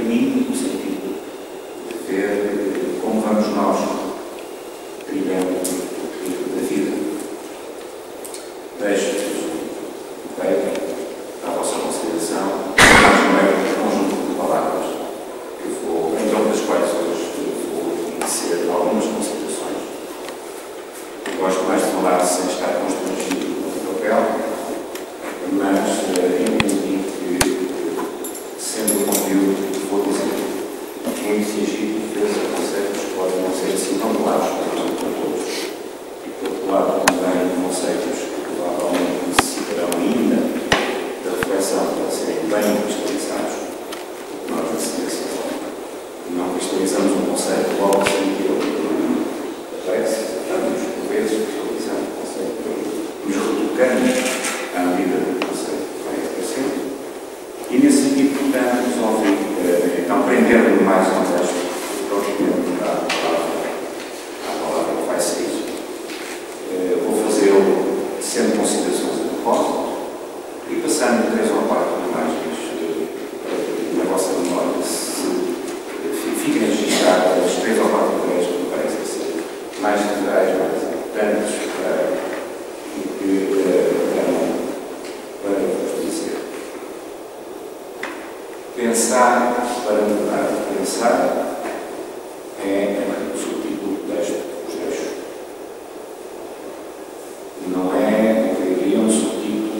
caminho, no sentido de ver como vamos nós trilhando o trilho da vida. Deixo-vos o peito à vossa consideração, mais ou menos um conjunto de palavras que eu vou, entre outras coisas, hoje vou dizer algumas considerações. Eu gosto mais de falar sem estar constrangido no papel, mas entendi que, sendo o conteúdo que vou dizer muito fingido, os conceitos podem não ser assim tão claros para todos. E, por outro lado, também conceitos que provavelmente necessitarão ainda da reflexão para serem bem cristalizados, porque nós, na ciência, não cristalizamos um conceito logo assim que ele aparece, estamos, por vezes, cristalizando o conceito, nos retocamos à medida que o conceito vai aparecendo. E, nesse sentido, portanto, resolvi, então, prender-me mais ao texto, propriamente à palavra que vai sair. Vou fazê-lo sendo considerações a propósito e passando 3 ou 4 imagens na vossa memória, se fiquem registradas as 3 ou 4 ideias que me parecem ser mais centrais, mais importantes para vos dizer. Pensar para mudar. Pensar é o subtítulo do texto que vos deixo. Não é, eu diria, um subtítulo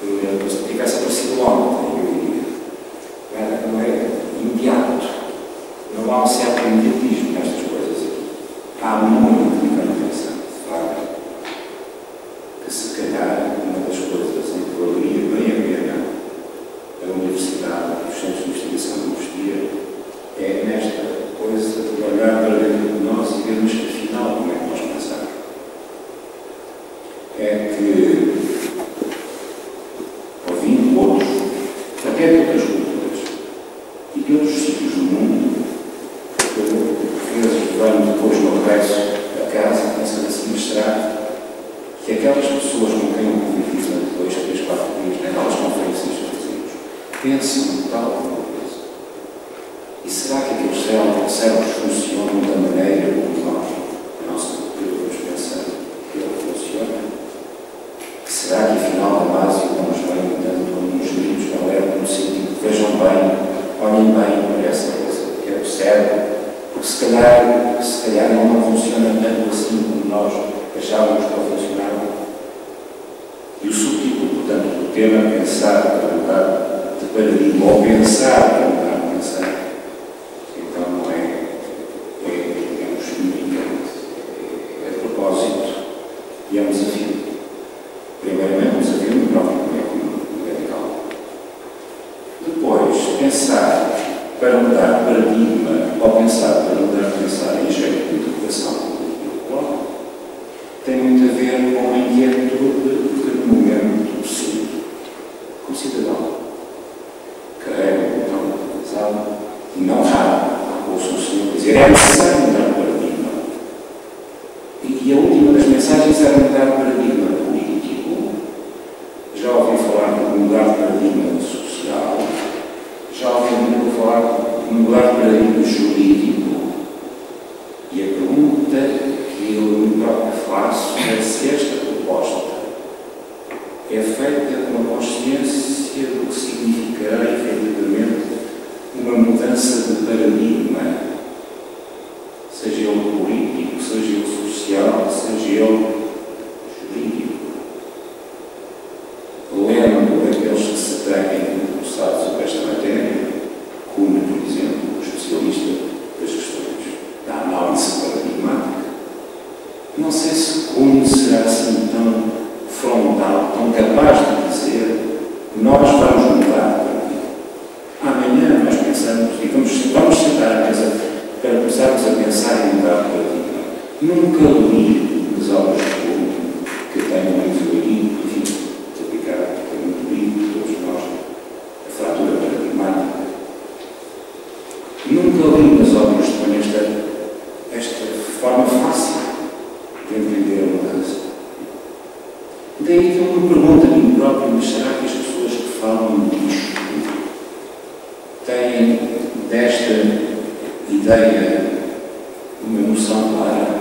que tivesse aparecido ontem, eu diria. Não é imediato. Não há um certo imediatismo nestas coisas aqui. Há muito de manutenção, de facto, que se calhar uma das coisas em que valeria bem a pena a Universidade e os centros de investigação de investir é nesta coisa de olhar para dentro de nós e vermos afinal como é que nós pensamos. É que, ouvindo outros, até de outras culturas e de outros sítios do mundo, por vezes venho depois no regresso a casa pensando assim, mas será que aquelas pessoas com quem eu convivi durante 2, 3, 4 dias, naquelas conferências que fazemos, pensam tal alguma coisa? E será que aqueles cérebros funcionam da maneira como nós, a nossa cultura, vamos pensar que ele funciona? Será que afinal a base não nos vem tanto como nos livros de alerta no sentido de vejam bem, olhem bem para essa coisa que é o cérebro, porque se calhar ele não funciona tanto assim como nós achávamos que ele funcionava? E o subtítulo, portanto, do tema pensar para mudar de paradigma, ou pensar para mudar de pensar, então não é um experimento, é de propósito e é um desafio. Primeiramente, um desafio no próprio radical. Depois, pensar para mudar de paradigma, ou pensar para mudar de pensar em jeito de interpretação intelectual, tem muito a ver com a inquietude que, no momento, sinto como cidadão. Carrego o botão da televisão e não raro ouço o senhor dizer é necessário mudar de paradigma. E a última das mensagens era mudar de paradigma político. Já ouvi falar de mudar de paradigma social. Já ouvi falar de mudar de paradigma jurídico. E a pergunta que eu me próprio faço é se esta proposta é feita com a consciência do que significará efetivamente uma mudança de paradigma, seja ele político, seja ele social, seja ele jurídico. Lembro aqueles que se têm debruçado sobre esta matéria, como, por exemplo, o especialista das questões da análise paradigmática. Não sei se como será assim tão frontal, tão capaz de dizer nós vamos mudar de paradigma. Amanhã nós pensamos e vamos sentar à mesa para começarmos a pensar em mudar de paradigma. Nunca li as obras de Kuhn, que tenho muito lido, enfim, publicado, tenho muito lido, todos nós, a fratura paradigmática. Nunca li nas obras de Kuhn esta forma fácil de entender a mudança. Daí que eu me pergunto a mim próprio, mas será que as pessoas que falam disto desta ideia uma noção clara?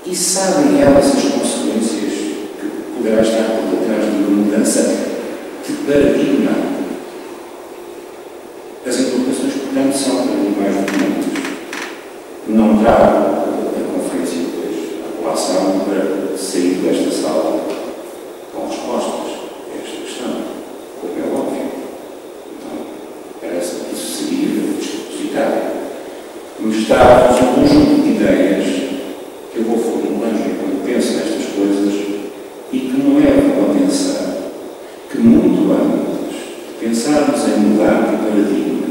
E sabem elas as consequências que poderá estar por detrás de uma mudança de paradigma? As implicações, portanto, são para mim mais documentos. Não trago a conferência depois, a colação, para sair desta sala com respostas a esta questão, como é óbvio. Então, parece que isso seria despropositado. Mas trago um conjunto de ideias que eu vou formulando quando penso nestas coisas e que me levam a pensar que muito antes de pensarmos em mudar de paradigma,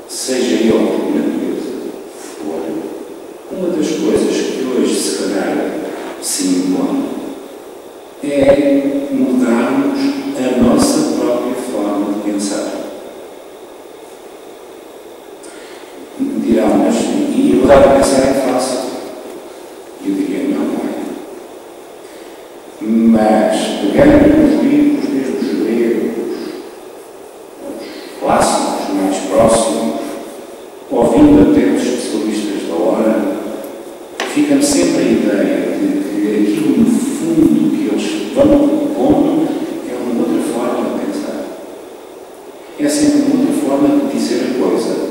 seja ele por natureza for, uma das coisas que hoje se calhar se impõe é mudarmos a nossa própria forma de pensar. Dirão, mas e mudar de pensar é fácil? Eu diria, não é. Mas, pegando os livros desde os gregos, os clássicos mais próximos, ouvindo até os especialistas da hora, fica-me sempre a ideia de que aquilo, no fundo, que eles vão propondo é uma outra forma de pensar. É sempre uma outra forma de dizer a coisa.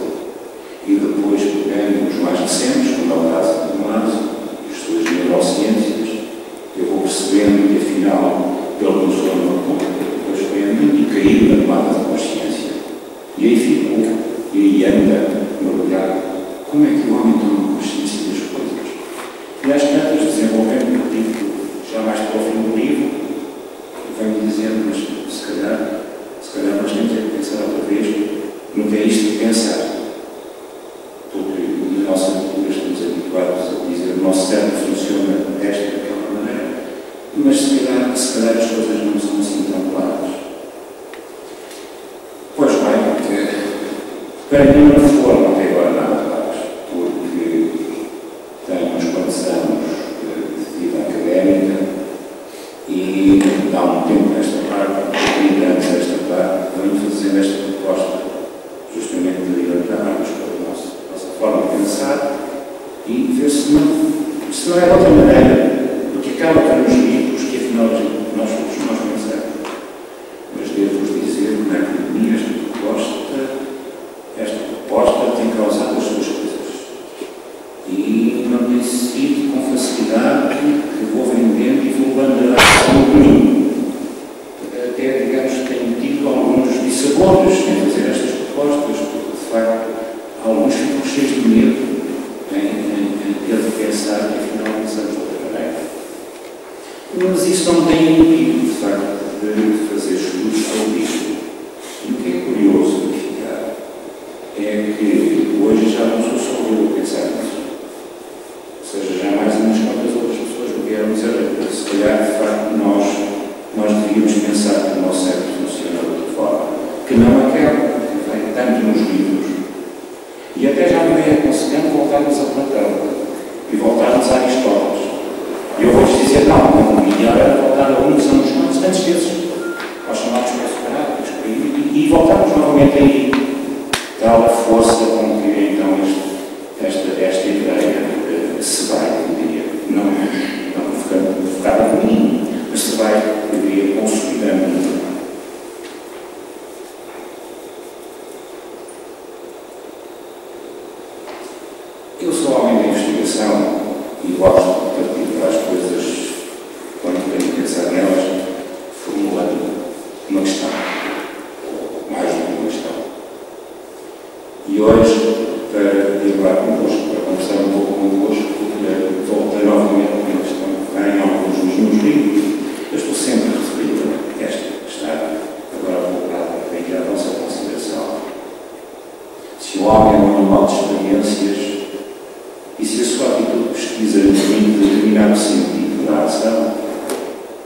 E depois, pegando os mais recentes, como é o caso de Marx, e as suas neurociências, eu vou percebendo que, afinal, ele começou numa ponta, depois foi andando e caiu na tomada de consciência. E aí ficou, e aí anda, mergulhado. Como é que o homem toma consciência das coisas? E às tantas, desenvolvendo o livro, já mais para o fim do livro, eu venho dizendo, mas se calhar nós temos que pensar outra vez no que é isto de pensar. Porque na nossa cultura estamos habituados a dizer que o nosso cérebro funciona desta e daquela maneira, mas se calhar as coisas não são assim tão claras. Pois bem, para mim não foram até agora nada claras, porque tenho uns quantos anos de vida académica e há um tempo nesta parte, 30 anos nesta parte, venho fazendo esta proposta justamente de libertarmos a nossa forma de pensar e ver se não é de outra maneira, porque acaba por nos livros que afinal nós pensamos. Mas devo-vos dizer que na economia esta proposta tem causado as suas coisas. E não tem sido com facilidade que vou vendendo e vou abandonar o caminho. Até, digamos, tenho tido alguns dissabores em fazer estas propostas, porque de facto alguns ficam cheios de medo em ter de pensar que afinal pensamos de outra maneira. Mas isso não tem impedido, de facto, de fazer estudos sobre isto. E o que é curioso verificar é que hoje já não sou só eu a pensar nisso. Ou seja, já mais umas quantas outras pessoas me vieram dizer que se calhar, de facto, nós devíamos pensar que o nosso cérebro funciona de outra forma, que não aquela que vem tanto nos livros. E até já me veio aconselhando voltarmos a Platão e voltarmos a Aristóteles. E eu vou-vos dizer, não, o melhor era voltar a uns anos antes desses, aos chamados pré-socráticos, e voltarmos novamente aí. Tal força com que então esta ideia se vai, eu diria, não focada em mim, mas se vai, eu diria, consolidando. Eu sou homem de investigação e gosto de partir para as coisas, quando tenho que pensar nelas, formulando uma questão, ou mais do que uma questão. E hoje, para dialogar convosco, para conversar um pouco convosco, voltei novamente a uma questão que vem em alguns dos meus livros. Eu estou sempre a referir a esta que está agora colocada aqui à vossa consideração. Se o homem é um animal de experiências, e se a sua atitude de pesquisa permite determinado sentido da ação,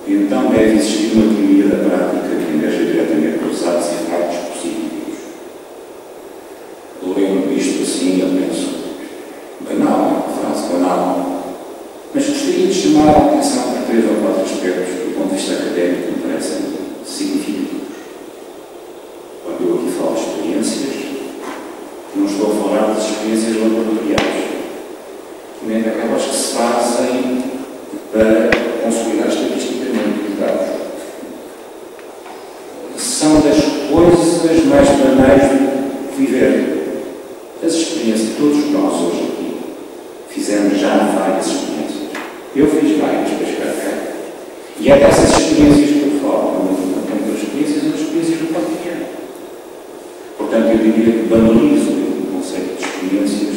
então deve existir uma teoria da prática que mexa diretamente com os atos e factos possíveis. Lendo isto assim, eu penso, banal, uma frase banal, mas gostaria de chamar a atenção para 3 ou 4 aspectos do ponto de vista académico que me parecem significativos. Quando eu aqui falo de experiências, experiências laboratoriais, nem daquelas que se fazem para consolidar estatisticamente os dados. São das coisas mais banais do viver. As experiências, todos nós hoje aqui fizemos já várias experiências. Eu fiz várias para chegar cá. E é dessas experiências que eu falo. Não tenho experiências, são experiências do cotidiano. Portanto, eu diria que banalizo o conceito de experiências,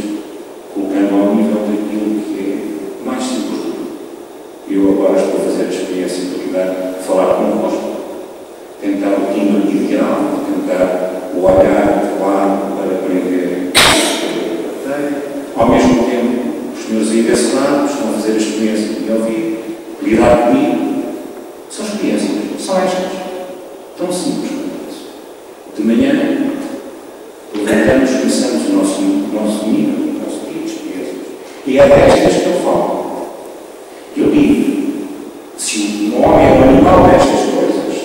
colocando ao nível daquilo que é mais simples do mundo. Eu agora estou a fazer a experiência de falar convosco, tentar o timbre ideal, tentar o olhar claro para aprender ao mesmo tempo, os senhores aí desse lado estão a fazer a experiência de me ouvir, lidar comigo. São experiências, são estas, tão simples como isso. De manhã, levantamos, começamos o nosso nível, o nosso tipo de experiências. E é destas que eu falo. Eu digo, se um homem é um animal destas coisas,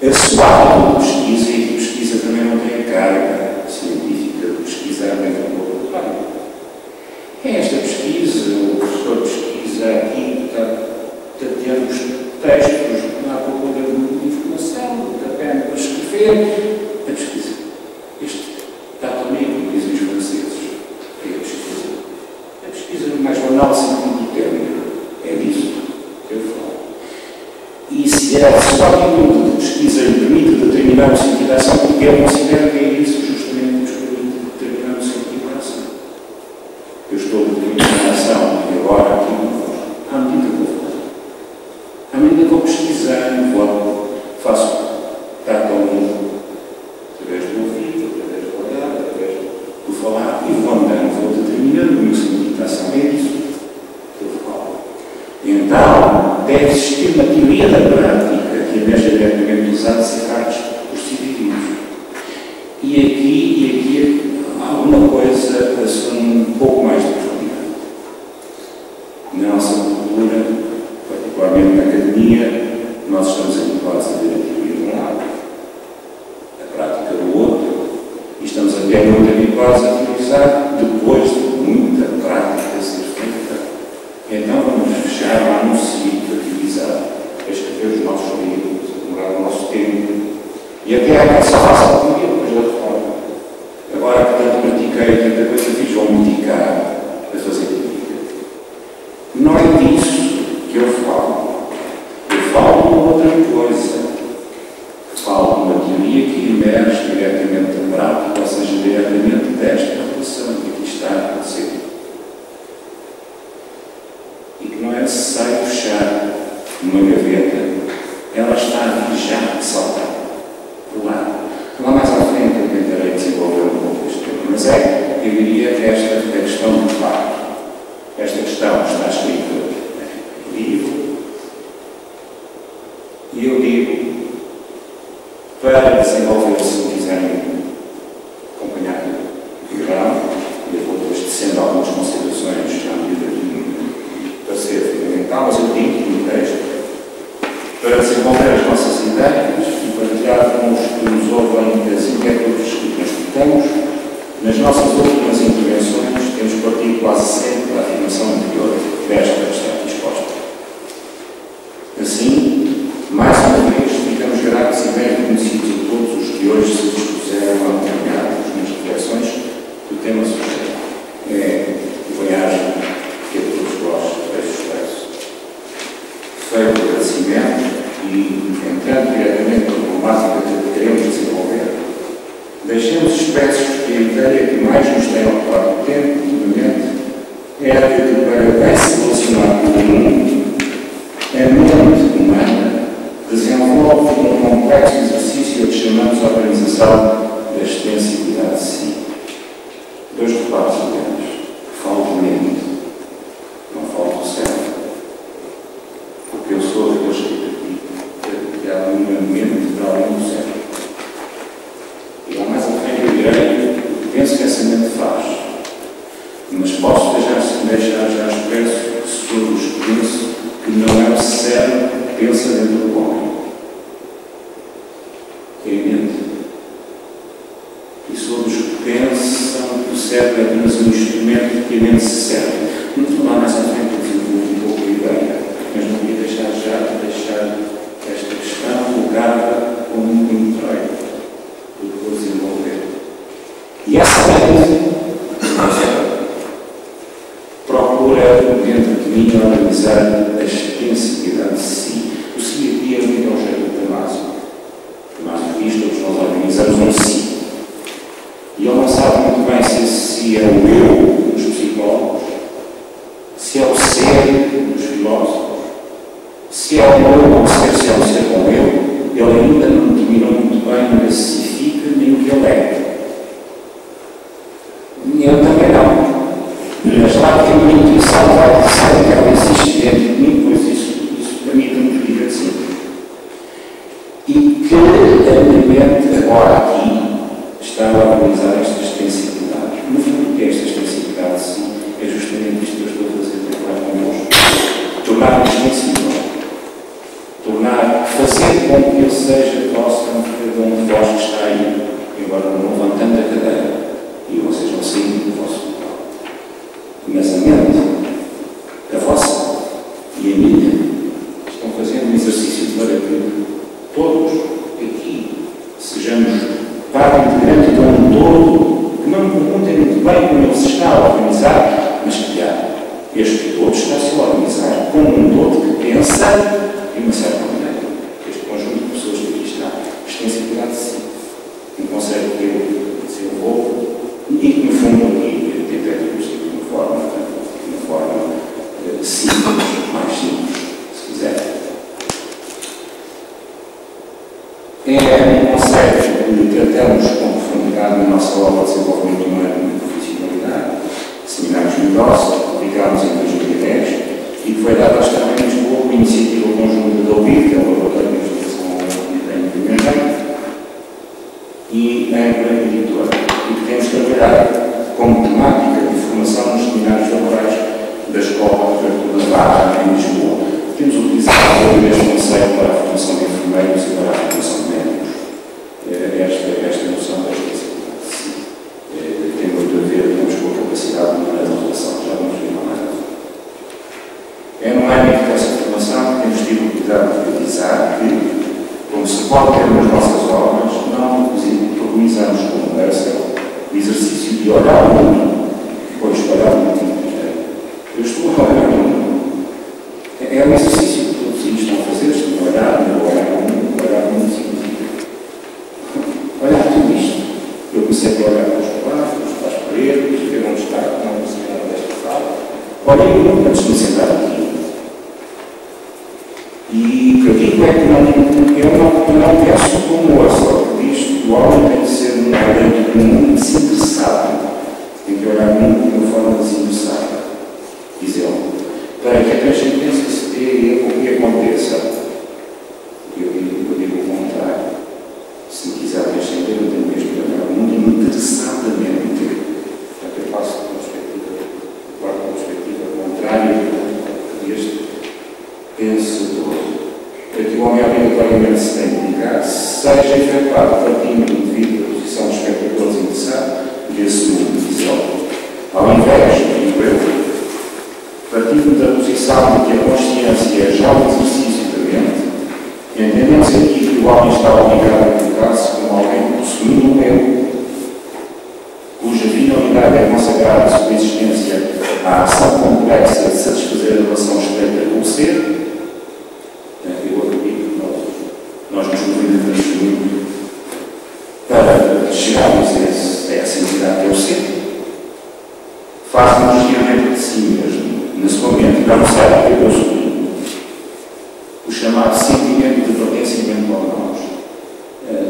a sua área de pesquisa, e de pesquisa também não tem carga científica de pesquisar dentro do laboratório. É esta pesquisa, o professor pesquisa aqui, está tateando os textos à procura de informação, da pena para escrever, a pesquisa. Este dá também, como dizem os franceses, é a pesquisa. A pesquisa no mais banal sentido do termo. É disso que eu falo. E se a sua atitude de pesquisa lhe permite determinar o sentido da ação, porque eu considero que é isso justamente que nos permite determinar o sentido da ação. Eu estou a determinar a ação e agora aqui à medida que eu vou. À medida que eu pesquisar e vou, faço tato-olho, através do ouvido, através do olhar, através do falar, e vou andando, vou determinando o meu sentido da ação. É isso que eu falo. Então, deve existir uma teoria da prática que, em vez de diretamente usada, se faz por indivíduos. E aqui há alguma coisa um pouco mais de profundidade. Na nossa cultura, particularmente na academia, nós estamos habituados a ver a teoria de um lado, a prática do outro, e estamos até muito habituados a utilizar depois de muita prática ser feita. Então vamos fechar lá no sítio a teorizar, a escrever os nossos livros, a demorar o nosso tempo, e até a nossa fase de teoria depois da reforma. Agora que tanto pratiquei, tanta coisa fiz, vou me dedicar a fazer teoria. Não é disso que eu falo. Eu falo de outra coisa. Falo de uma teoria que emerge diretamente da prática, ou seja, diretamente desta relação que aqui está a acontecer. E que não é necessário fechar numa gaveta, ela está ali já de saltar. Por lá. Lá mais à frente eu tentarei desenvolver um pouco este tema. Mas eu diria esta a questão do facto. Esta questão está escrita no livro. E eu digo, para desenvolver, se quiserem acompanhar o programa, eu vou depois descendo algumas considerações à medida que para ser fundamental, mas eu digo no texto, para desenvolver as nossas ideias e partilhar com os que nos ouvem as inquietudes que nós temos, nas nossas últimas intervenções temos partido quase sempre da afirmação anterior desta que está aqui exposta. Assim, mais uma vez, ficamos gratos e bem reconhecidos a todos os que hoje se dispuseram a acompanhar-nos nas reflexões do tema sugerido. É a viagem que a todos vós deixo expresso. Feito o agradecimento e, entrando diretamente na problemática que queremos desenvolver, deixemos expressos que a ideia que mais nos tem ocupado o tempo, ultimamente, é a de que, para bem se relacionar com o mundo, a mente humana desenvolve um complexo exercício que chamamos a organização da extensibilidade de si. Dois reparos apenas. Falo de mente, não falo do cérebro. Porque eu sou daqueles que há uma mente para além do cérebro. E lá mais à frente eu direi o que penso que essa mente faz. Mas posso deixar já expresso que sobre os que penso que não é o cérebro que pensa dentro do homem. É a mente. E sobre os que penso percepção de que o cérebro é apenas um instrumento que a mente se serve. Muito lá mais à frente eu desenvolvo um pouco a ideia, mas não queria deixar esta questão colocada como um introito do que vou desenvolver. E essa mente procura, dentro de mim, analisar a extensividade de si. O si aqui é o nível jeito do Damásio. Damásio diz que nós organizamos um si. E ele não sabe muito bem se esse si é o eu dos psicólogos, se é o ser dos filósofos, se é o eu ou se é o ser com eu. Ele ainda não determinou muito bem onde se fica nem o que ele é. E eu também não. Mas lá que a minha intuição vai dizer que ela existe dentro de mim, pois isso para mim tem muito divertido. E que a minha mente agora aqui está a organizar esta extensividade. No fundo, o que é esta extensividade? Sim, é justamente isto que eu estou a fazer para connosco. Tornar extensível. Fazer com que eu seja próximo de cada um de vós que está aí, embora não levantando a cadeira, e vocês vão sair do vosso local. Mas a mente, a vossa e a minha, estão fazendo um exercício para que todos aqui sejamos parte integrante de um todo, que não me perguntem muito bem como ele se está a organizar, mas que este todo está-se a organizar como um todo que pensa de uma certa maneira. Este conjunto de pessoas que aqui está, extensividade de si, um conceito que eu desenvolvo e que, no fundo, aqui tentei isto de uma forma simples, mais simples, se quiser. É um conceito que tratamos com profundidade na nossa obra de desenvolvimento humano e profissionalidade, Seminários de Negócio, publicámos em 2010, e que foi dado às também em Lisboa por iniciativa conjunta da OBID, que é o Laboratório de Investigação Independente, e a editora, e que temos trabalhado como temática de formação nos seminários laborais da Escola de Navarra, em Lisboa. Temos utilizado o mesmo conceito para a formação de enfermeiros e para a formação de médicos. Esta noção da extensividade tem muito a ver com a capacidade de uma relação, já vamos ver mais. É no âmbito dessa formação que temos tido o cuidado de realizar que, como se pode ter nas nossas obras, não preconizamos como deve ser o exercício de olhar o mundo, depois de olhar o mundo. Eu estou a olhar o mundo. É um exercício que todos eles estão a fazer, estão a olhar o mundo significa olhar tudo isto. Eu comecei a olhar para os quadros, para as paredes, ver onde está, não consegui nada desta sala. Olhei o mundo antes de me sentar aqui. E o que eu digo é que eu não penso como ouço, que diz que o homem tem de ser um olhante do mundo desinteressado. Tem que olhar o mundo de uma forma desinteressada. Diz ele. Para que a transcendência se dê o que aconteça. Eu digo o contrário. Se me quiser transcender, eu tenho mesmo que olhar o mundo interessadamente. Portanto, eu passo de uma perspectiva contrária deste pensador. Para que o homem obrigatoriamente se tem de dedicar, seja efetuado partindo do indivíduo da posição de espectador desinteressado desse mundo visual. Ao invés, digo eu, partindo da posição de que a consciência é já um exercício da mente, entendemos aqui que o homem está obrigado a colocar-se como alguém possuindo um eu, cuja finalidade é consagrar a sua existência à ação complexa de satisfazer a relação estreita com o ser. Eu acredito que nós nos movimentamos muito para chegarmos a essa entidade que é o ser. Faz-nos ir dentro de si mesmo, na sua mente, para mostrar que eu sou o chamado sentimento de pertencimento ao nós.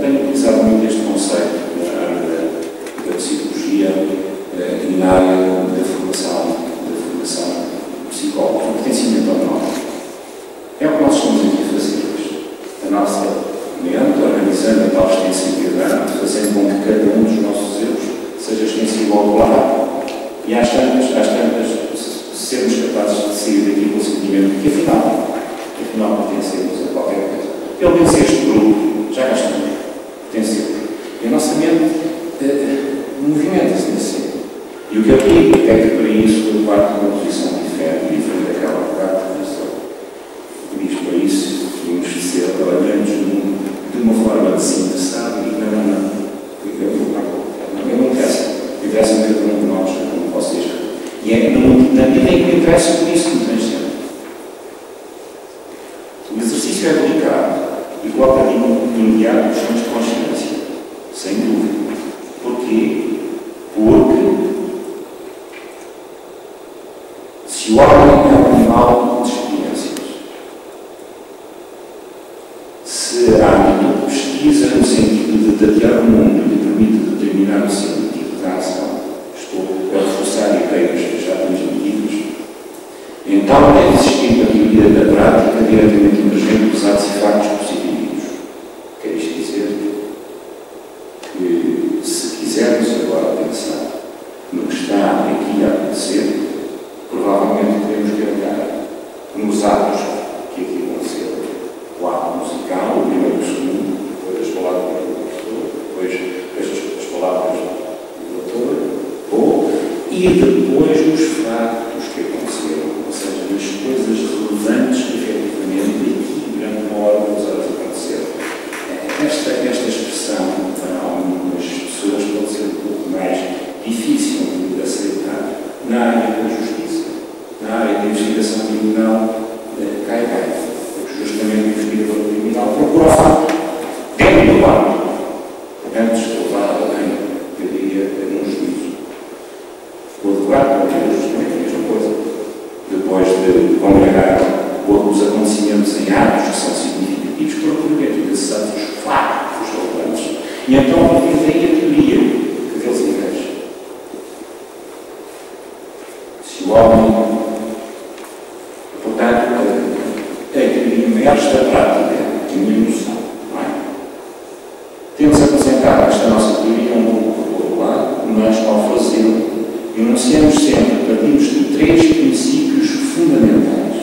Tenho utilizado muito este conceito na área da psicologia e na área da formação psicóloga, o pertencimento ao nós. É o que nós estamos aqui a fazer hoje. A nossa mente, organizando a tal extensividade, fazendo com que cada um dos nossos erros seja extensível ao lado. E às tantas, sermos capazes de sair daqui com o sentimento que, afinal pertencemos a qualquer coisa. Pelo menos este grupo, já cá estamos, pertencemos. E a nossa mente movimenta-se nesse o que eu digo é que para isso eu parto de uma posição diferente daquela parte que diz para isso tínhamos de ser trabalhantes de uma forma desinteressada e não. Eu não interessa cada um de nós, como vocês. E é na medida em que me interessa por isso que me transcende. O exercício é delicado e coloca de imediato questões de consciência, sem dúvida. Porquê? Porque se o homem é um animal de experiências, se há âmbito de pesquisa no sentido de datear o mundo e permite determinar o sentido da ação, estou a reforçar ideias que já transmitidas, então deve existir a teoria da prática diretamente emergente dos atos e factos positivistas. Quer isto dizer que, se quisermos agora pensar no que está aqui a acontecer, provavelmente teremos que olhar nos atos que aqui aconteceram. O ato musical, o primeiro e o segundo, depois as palavras do professor, depois as palavras do doutor, e depois os factos que aconteceram, ou seja, as coisas relevantes que efetivamente aqui durante uma hora ou 2 horas aconteceram. Esta expressão para algumas pessoas pode ser um pouco mais difícil de aceitar na área da justiça, na área da investigação criminal, cai bem, porque justamente o investigador criminal procura o facto dentro do âmbito, antes de levar alguém, eu diria, num juízo. O advogado pode ter justamente a mesma coisa. Depois de congregar os acontecimentos em atos que são significativos, procura dentro desses atos factos relevantes. E então, a partir daí, a teoria que deles emerge. Se o homem, portanto, a teoria emerge da prática, de uma emoção, não é? Temos apresentado esta nossa teoria um pouco por todo lado, mas ao fazê-lo, enunciamos sempre, partimos de 3 princípios fundamentais,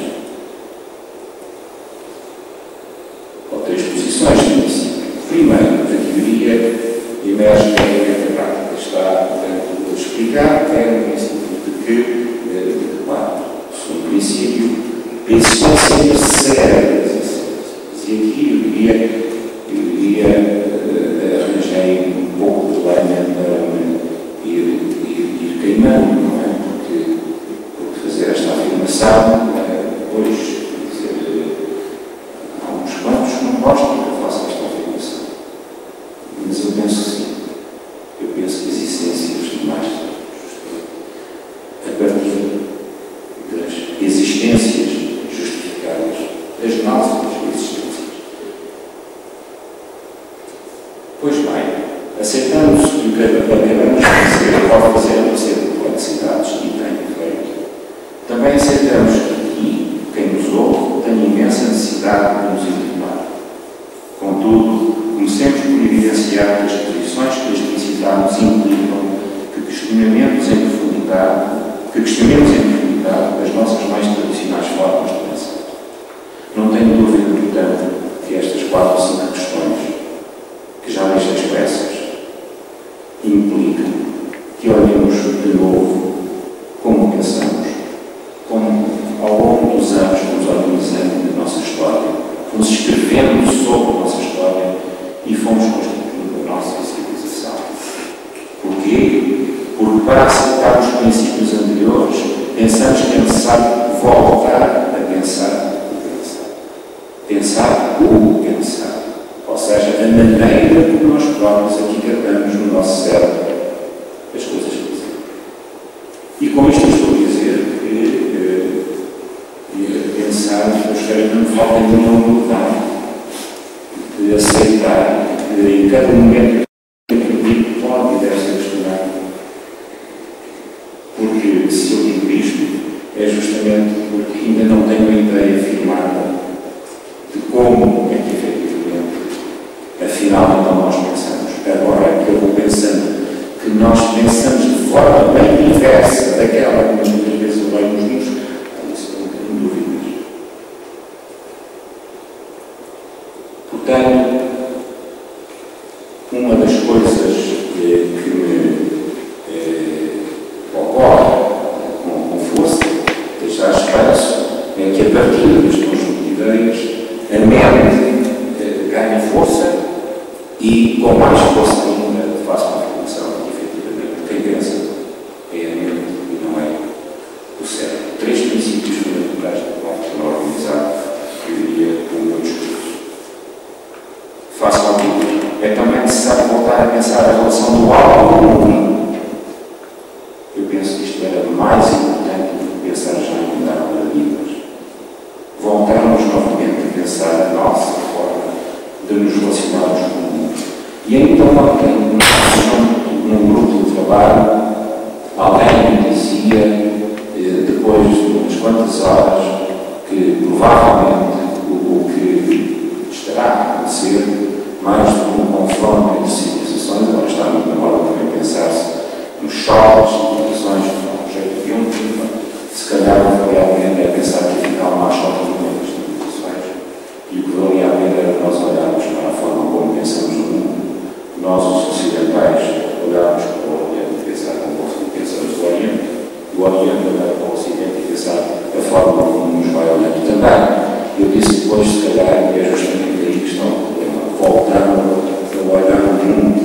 ou 3 posições de princípio. Primeiro, a teoria emerge da prática. Está, portanto, a explicar no princípio de que, claro, segundo princípio, a existência necessária das essências. E aqui eu diria arranjei um pouco de lenha para ir queimando, não é? Porque fazer esta afirmação, depois, dizer, há uns quantos que não gostam que eu faça esta afirmação. Mas eu penso que sim. Eu penso que as essências demais, a partir das existências justificadas, das nossas existências. Pois bem, aceitamos que o que acabamos de dizer pode fazer uma série de complexidades e tem feito. Também aceitamos que aqui, quem nos ouve, tem imensa necessidade de nos informar. Contudo, comecemos por evidenciar que as posições que explicitamos implicam que questionamentos em profundidade as nossas mais tradicionais formas de pensar. Não tenho dúvida, portanto, que estas 4 ou 5 questões, que já deixei expressas, implicam que olhemos de novo como pensamos, como ao longo dos anos fomos organizando a nossa história, fomos escrevendo sobre a nossa história e fomos constituindo a nossa civilização. Porquê? Porque para aceitar os princípios anteriores, pensamos que é necessário voltar a pensar o pensar. Pensar o pensar. Ou seja, a maneira como nós próprios aqui captamos no nosso cérebro as coisas que dizemos. E com isto eu estou a dizer que pensar, eu gostaria que não me falta nenhuma humildade de aceitar que em cada momento que eu digo pode e deve ser questionado. Porque se eu digo isto, é justamente porque ainda não tenho a ideia firmada de como é que efetivamente, afinal, então nós pensamos. Agora é que eu vou pensando que nós pensamos de forma bem diversa daquela que muitas vezes eu leio nos livros, isso não tenho dúvidas. Portanto, uma das pensar a relação do alto com o vinho. Eu penso que isto era mais importante do que pensar já em mudar paradigmas. Voltarmos novamente a pensar a nossa forma de nos relacionarmos com o mundo. E então, num grupo de trabalho, alguém me dizia, depois de umas quantas horas, que provavelmente o que estará a acontecer, mais do que um confronto entre civilizações, agora está muito na moda também pensar-se nos choques de civilizações, com um jeito de um clima, se calhar não valia a pena é pensar que afinal não há choques de civilizações, e o que valia a pena era nós olharmos para a forma como pensamos no mundo. Nós, os ocidentais, olharmos para o Oriente e pensar como pensamos do Oriente, o Oriente olhar para o Ocidente e pensar a forma como nos vai olhando também. Eu disse depois, se calhar, é justamente aí que está o problema, voltar a olhar o mundo.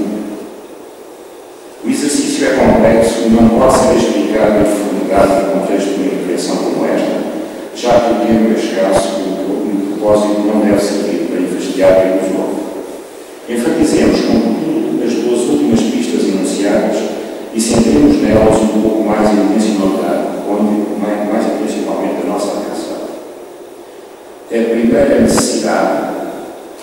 O exercício é complexo e não pode ser explicado em profundidade no contexto de uma intervenção como esta, já que o tempo é escasso e o propósito não deve servir para investigar termos novos. Enfatizemos, contudo, as duas últimas pistas enunciadas e centremos nelas um pouco mais a intencionalidade, onde mais intencionalmente a nossa atenção. A primeira necessidade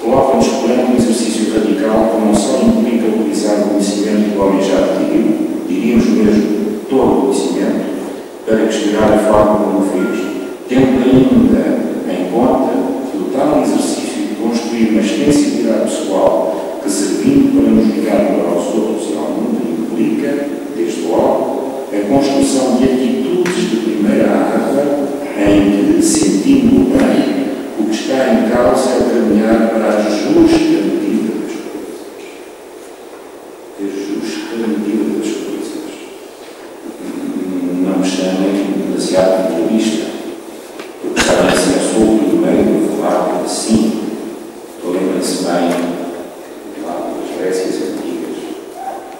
coloca-nos perante um exercício radical que não só implica utilizar o conhecimento que o homem já adquiriu, diríamos mesmo todo o conhecimento, para questionar a forma como o fez, tendo ainda em conta que o tal exercício de construir uma extensibilidade pessoal que, servindo para nos ligar para os outros e ao mundo, implica, desde logo, a construção de atitudes de primeira água em que, sentindo bem, o que está em causa é caminhar para a justa medida das coisas. A justa medida das coisas. Não me chamem demasiado idealista, porque sabem se eu sou o primeiro a falar assim. Lembrem-se bem das Grécias antigas.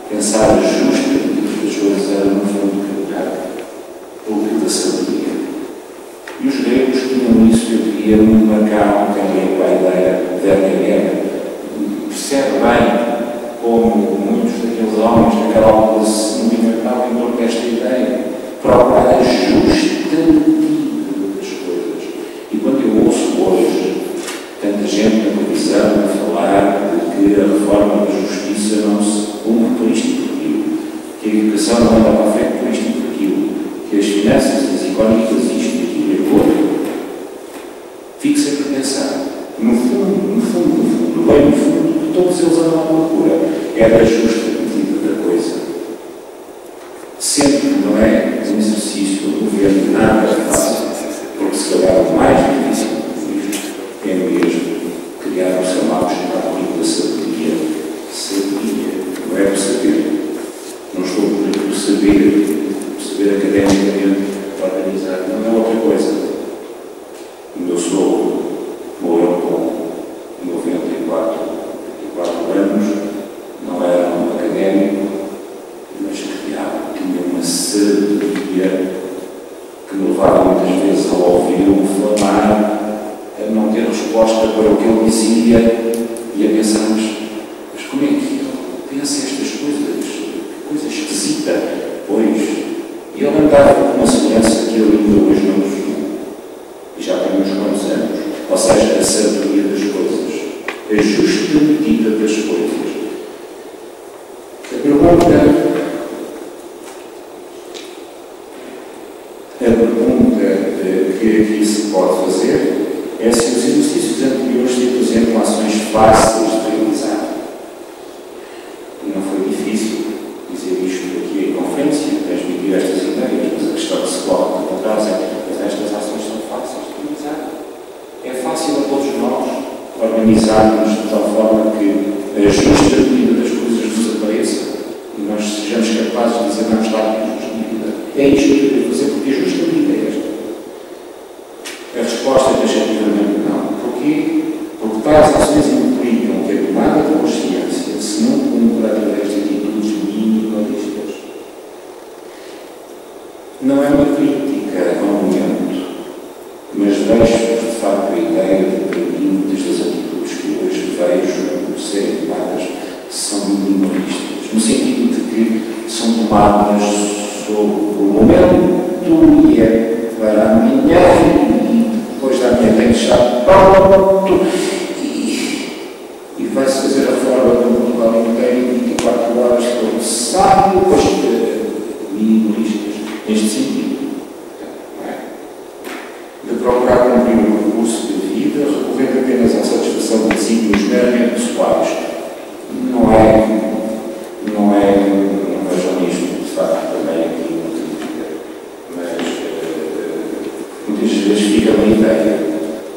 Pensar a justa medida das coisas era, no fundo, caminhar pelo que da sabedoria. E os gregos tinham isso, eu queria muito marcar também com a ideia verdadeira. Percebe bem como muitos daqueles homens daquela altura se movimentavam em torno desta ideia, procurar a justa medida das coisas. E quando eu ouço hoje tanta gente na televisão a falar de que a reforma da justiça não se cumpre por isto e por aquilo, que a educação não anda para a frente por isto e por aquilo, que as finanças e as económicas isto e aquilo e aquilo, fico sempre a pensar, no fundo, bem no fundo, todos eles andam à procura, é da justa medida da coisa. Sempre que não é um exercício do governo nada fácil, porque se calhar o mais difícil é mesmo criar o seu mal chamado livro da sabedoria. Sabedoria, não é por saber. Não estou por saber academicamente organizado, não é outra coisa. Eu sou, morreu com 94 anos, não era um académico, mas tinha uma sabedoria que me levava muitas vezes a ouvi-lo falar, a não ter resposta para o que ele dizia e a pensar, mas como é que ele pensa estas coisas? Que coisa esquisita. Pois, e ele andava com uma semelhança que eu ainda hoje não nos e já tem uns quantos anos, ou seja, a sabedoria das coisas, a justa medida das coisas. A pergunta que aqui se pode fazer é se os exercícios anteriores se apresentam ações fáceis de realizar. E não foi difícil dizer isto aqui em conferência, transmitir estas ideias, mas a questão que se coloca por trás é que estas ações são fáceis de realizar. É fácil a todos nós organizarmos de tal forma que a justa medida das coisas nos apareça e nós sejamos capazes de dizer não está aqui a justa medida. É isto que eu queria fazer, porque a justa medida é esta. A resposta é taxativamente não. Porquê? Porque tais ações implicam que a tomada de consciência se não cumpra através de atitudes minimalistas. Não é uma crítica ao momento, mas deixo-vos de facto a ideia de que muitas das atitudes que hoje vejo serem tomadas são minimalistas. no sentido de que são tomadas sobre o momento e é para amanhã e depois da manhã tem que estar pronto e vai-se fazer a reforma do Portugal inteiro em 24 horas pelo sábado, depois minimalistas neste sentido. De procurar cumprir o percurso de vida, recorrendo apenas à satisfação de desígnios meramente pessoais. Não é nisto, de facto, também aqui muito dizer, mas muitas vezes fica uma ideia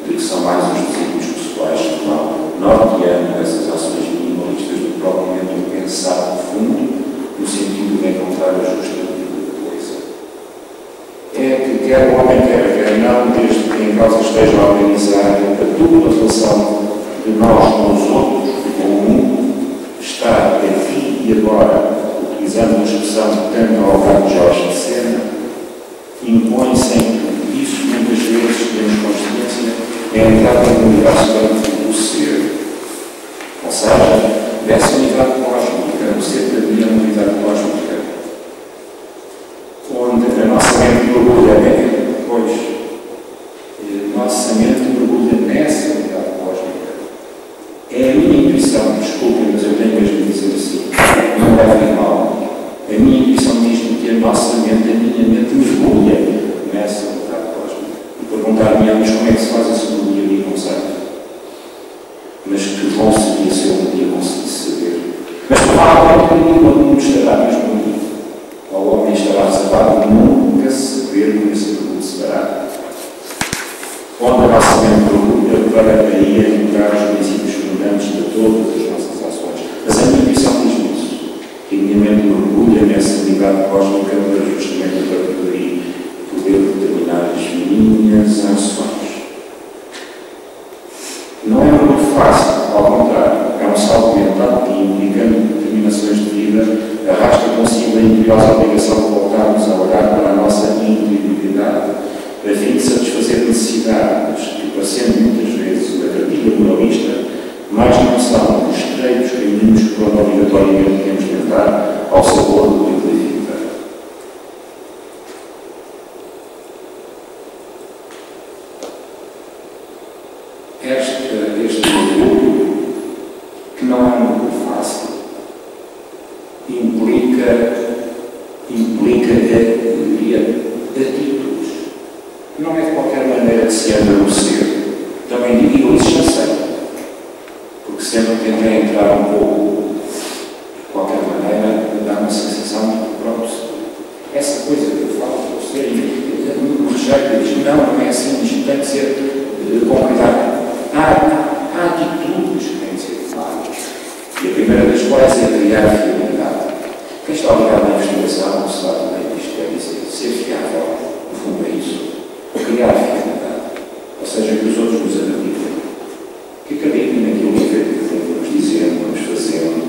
de que são mais os desígnios pessoais que vão norteando essas ações minimalistas do que propriamente o pensar de fundo, no sentido de encontrar a justa medida da coisa. É que quer o homem quer não, desde que em causa esteja a organizar a dupla relação de nós com os outros, com o mundo, estar aqui e agora, utilizando uma expressão tanto ao lado de Jorge de Sena, impõe-se em isso, muitas vezes, temos consciência, é a entrada no universo do ser. Ou seja, dessa unidade cósmica, o ser também é uma unidade cósmica, onde a nossa mente mergulha, pois, a nossa mente mergulha nessa unidade cósmica. É a minha intuição, desculpem, mas eu tenho mesmo de dizer assim, não levem mal. A minha intuição diz-me que a nossa mente, a minha mente mergulha nessa unidade cósmica. E perguntar-me, mas como é que se faz esse mergulho? Não sei. Mas que bom seria se eu um dia conseguisse saber. Mas provavelmente o mundo estará mesmo unido. O homem estará reservado de nunca saber como esse mundo se fará. Onde a nossa mente mergulha para aí encontrar os princípios fundantes de todas as nossas ações. Mas a minha intuição diz-me isso. Que a minha mente mergulha nessa unidade cósmica para justamente a partir daí poder determinar as minhas ações. Não é muito fácil, ao contrário, é um salto mental que, implicando determinações de vida, arrasta consigo a imperiosa obrigação de voltarmos a olhar para a nossa individualidade, a fim de satisfazer necessidades que, parecendo muitas vezes uma cartilha moralista, mais não são os estreitos caminhos que obrigatoriamente temos de entrar ao sabor do livro da vida. Este mergulho, que não é muito fácil, implica atitudes. Não é de qualquer maneira que se anda no ser. Também digo isso, já sei. Porque sempre tentei entrar um pouco, de qualquer maneira, dá uma sensação de que, pronto, essa coisa que eu falo do ser, me rejeita e diz, não é assim, isto tem que ser com cuidado. Há atitudes que têm de ser tomadas. E a primeira das quais é criar fiabilidade. Quem está ligado à investigação não sabe bem isto quer dizer. Ser fiável, no fundo, é isso. Criar fiabilidade. Ou seja, que os outros nos acreditem. Que acreditem naquilo que vamos dizendo, vamos fazendo.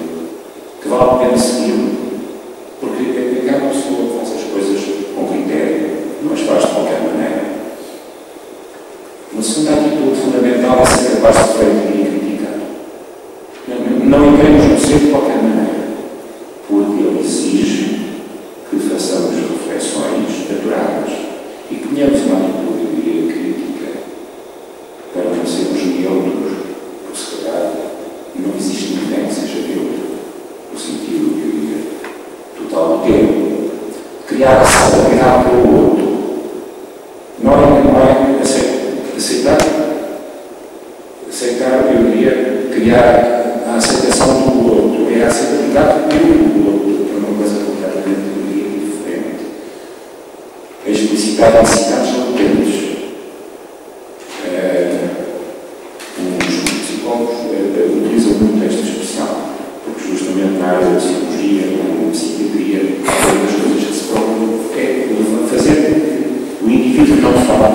Que vale a pena seguir. Porque cada pessoa que faz as coisas com critério, não as faz de qualquer maneira. Uma segunda atitude fundamental é ser capaz de refletir e criticar. Não entremos no ser de qualquer maneira, porque ele exige que façamos reflexões aturadas e que tenhamos uma atitude, eu diria, crítica, para não sermos neutros, porque se calhar não existe ninguém que seja neutro, no sentido que eu diria total do termo. Criar acessibilidade pelo outro. Não é aceitar, eu diria, criar a aceitação do outro, é a aceitabilidade pelo outro, que é uma coisa completamente, eu diria, diferente. É explicitar necessidades latentes. Os psicólogos utilizam muito esta expressão, porque justamente na área da psicologia, na psiquiatria, uma das coisas que se procuram é fazer o indivíduo não fala,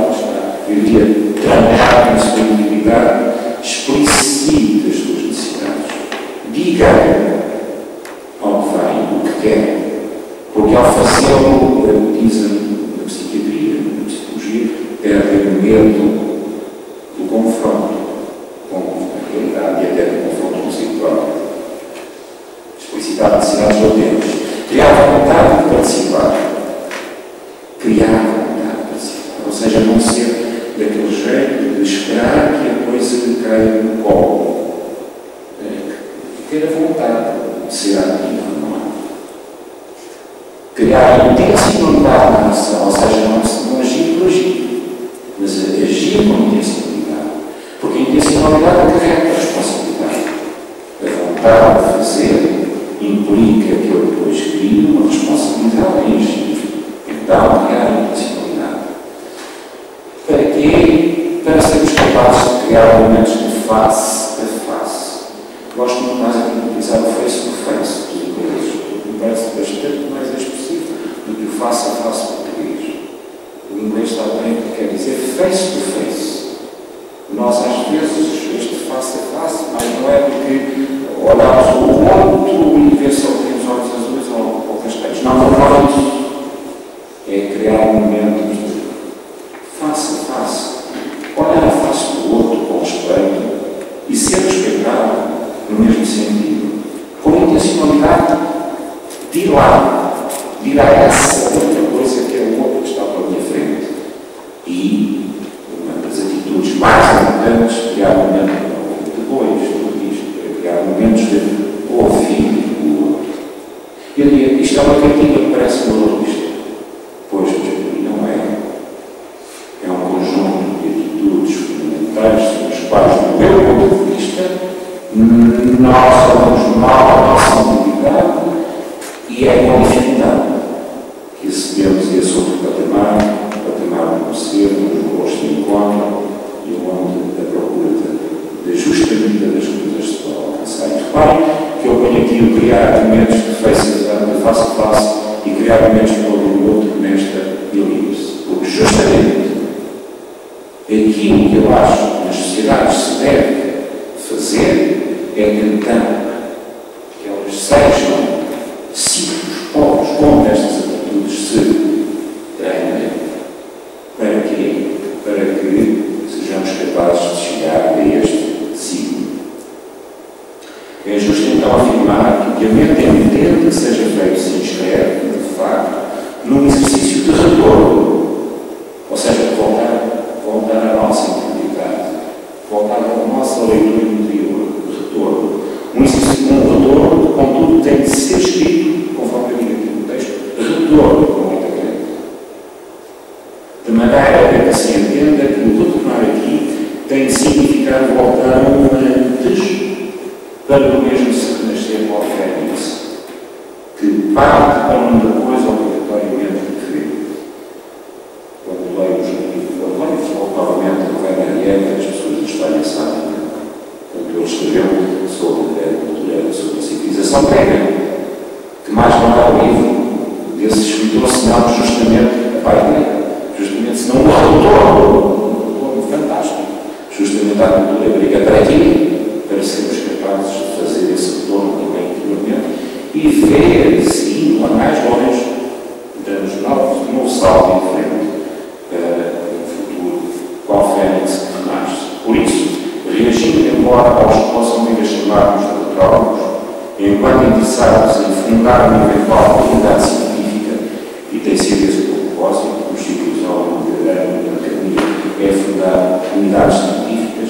eu diria, trabalhar na sua individualidade, explicite as suas necessidades. Diga ao que vem o que quer, porque ao fazê-lo, dizem na psiquiatria, na psicologia, perdem o medo do confronto com a realidade e até do confronto consigo próprio. Explicitar necessidades latentes, criar vontade de participar. Criar vontade de participar. Ou seja, não ser daquele jeito de esperar que a coisa lhe caia no colo. Ter a vontade de ser ativo, não é? Criar intencionalidade na ação, ou seja, não agir por agir, mas agir com intencionalidade. Porque a intencionalidade acarreta a responsabilidade. A vontade de fazer implica que eu depois crie uma responsabilidade em agir. Então, criar a intencionalidade. Para quê? Para sermos capazes de criar elementos de face a face. Gosto muito mais aqui de utilizar o face-to-face dos ingleses, porque me parece bastante mais expressivo do que o face-a-face português. O inglês está bem o que quer dizer face-to-face. Nós, às vezes, este face-a-face, mas não é porque olhamos o outro e vê se ele tem os olhos azuis ou castanhos. Não é isso. É criar momentos de face-a-face. Olhar a face do outro com respeito e ser respeitado no mesmo sentido, com a intencionalidade de ir lá, de ir a essa outra coisa que é o outro que está pela minha frente. E uma das atitudes mais importantes é criar momentos criar momentos de ouvir o outro. Eu diria, isto é uma cartilha que parece moralista. Pois, não é. É um conjunto de atitudes fundamentais sobre os quais, do meu ponto de vista, nós falamos mal da nossa identidade e é com dificuldade que acedemos a esse outro patamar do ser, onde o gosto encontra e onde a procura da justa vida das coisas se pode alcançar. E reparem que eu ponho aqui o criar momentos de face a face e criar momentos de o outro nesta elipse. Porque justamente aquilo que eu acho que nas sociedades se deve fazer é tentar que elas sejam ciclos, povos, como estas atitudes se treinem. Para quê? Para que sejamos capazes de chegar a este ciclo. É justo então afirmar que o que a mente entende que seja feito se inscreve, de facto, num exercício de retorno. Ou seja, voltar à nossa integridade, voltar à nossa leitura interior, retorno. Um retorno, contudo, tem de ser escrito, conforme eu digo aqui no texto, retorno com muita grande. De maneira que se entenda que o retornar aqui tem de significar voltar antes para o mesmo se renascer com a fênix, que parte para uma coisa obrigatoriamente diferente. Quando leio novamente o Weber, as pessoas da Espanha sabem, quando ele escreveu sobre a cultura, sobre a civilização grega, que mais não há um livro desse escritor, senão justamente a parte justamente senão um retorno fantástico, justamente à cultura grega para sermos capazes de fazer esse retorno também interiormente e ver, sim, lá mais longe, damos um novo salto em frente no futuro, qual fênix que renasce. Por isso, reagindo embora aos que possam vir a chamar-nos de retrógrafos, enquanto interessados em fundar uma eventual comunidade científica, e tem sido esse o propósito, os ciclos ao longo da academia, é fundar comunidades científicas.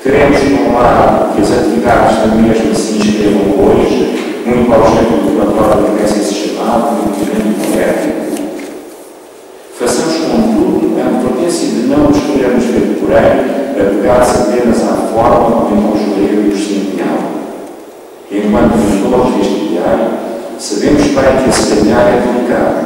Queremos, por um lado, que as atividades da mesma se inscrevam hoje, muito ao jeito do laboratório que deve ser chamado, muito ético. Façamos, contudo, a advertência de não nos queremos ver, porém, apegados apenas à forma como os gregos se empenhavam. Enquanto mentores deste diário, sabemos bem que esse caminhar é delicado,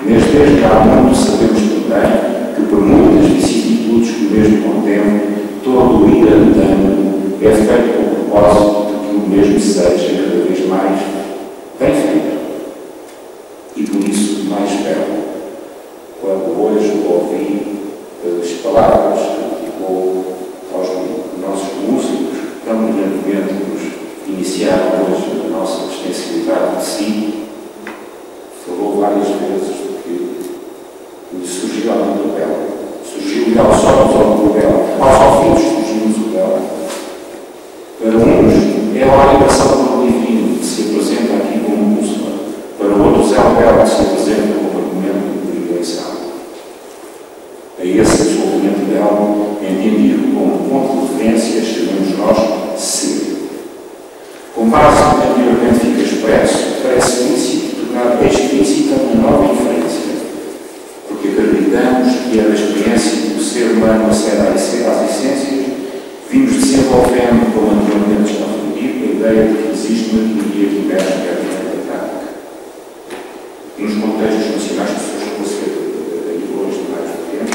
mas desde há muito sabemos também que, por muitas vicissitudes que o mesmo contempla, todo o ir andando é feito com o propósito de que o mesmo seja cada vez mais bem feito e, por isso, mais belo. Quando hoje ouvi as palavras que ficou aos nossos músicos tão brilhantemente nos iniciaram hoje a nossa extensividade de si, falou várias vezes que lhe surgiu a muito belo. Surgiu-lhe aos olhos ao belo, aos ouvidos surgiu-nos o belo. Para uns é a oração do divino que se apresenta expresso, parece lícito tornar explícita uma nova inferência, porque acreditamos que é da experiência do ser humano acede às essências, vimos desenvolvendo, como anteriormente está referido, a ideia de que existe uma teoria que emerge da prática. Nos contextos nacionais, as pessoas que você aí hoje mais do tempo,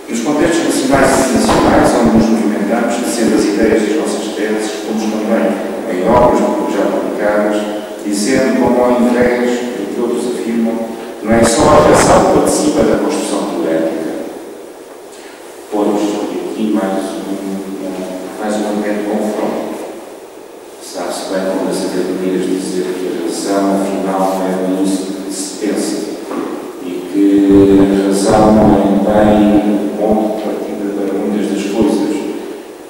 nos contextos nacionais e internacionais, onde nos movimentamos, sendo as ideias das nossas teses, fomos também em obras já publicadas, dizendo como ao invés do que outros afirmam, não é só a razão que participa da construção poética. Podemos aqui mais um momento de confronto. Sabe-se bem como as academias dizer que a razão, afinal, não é isso que se pensa e que a razão não é bem o ponto de partida para muitas das coisas,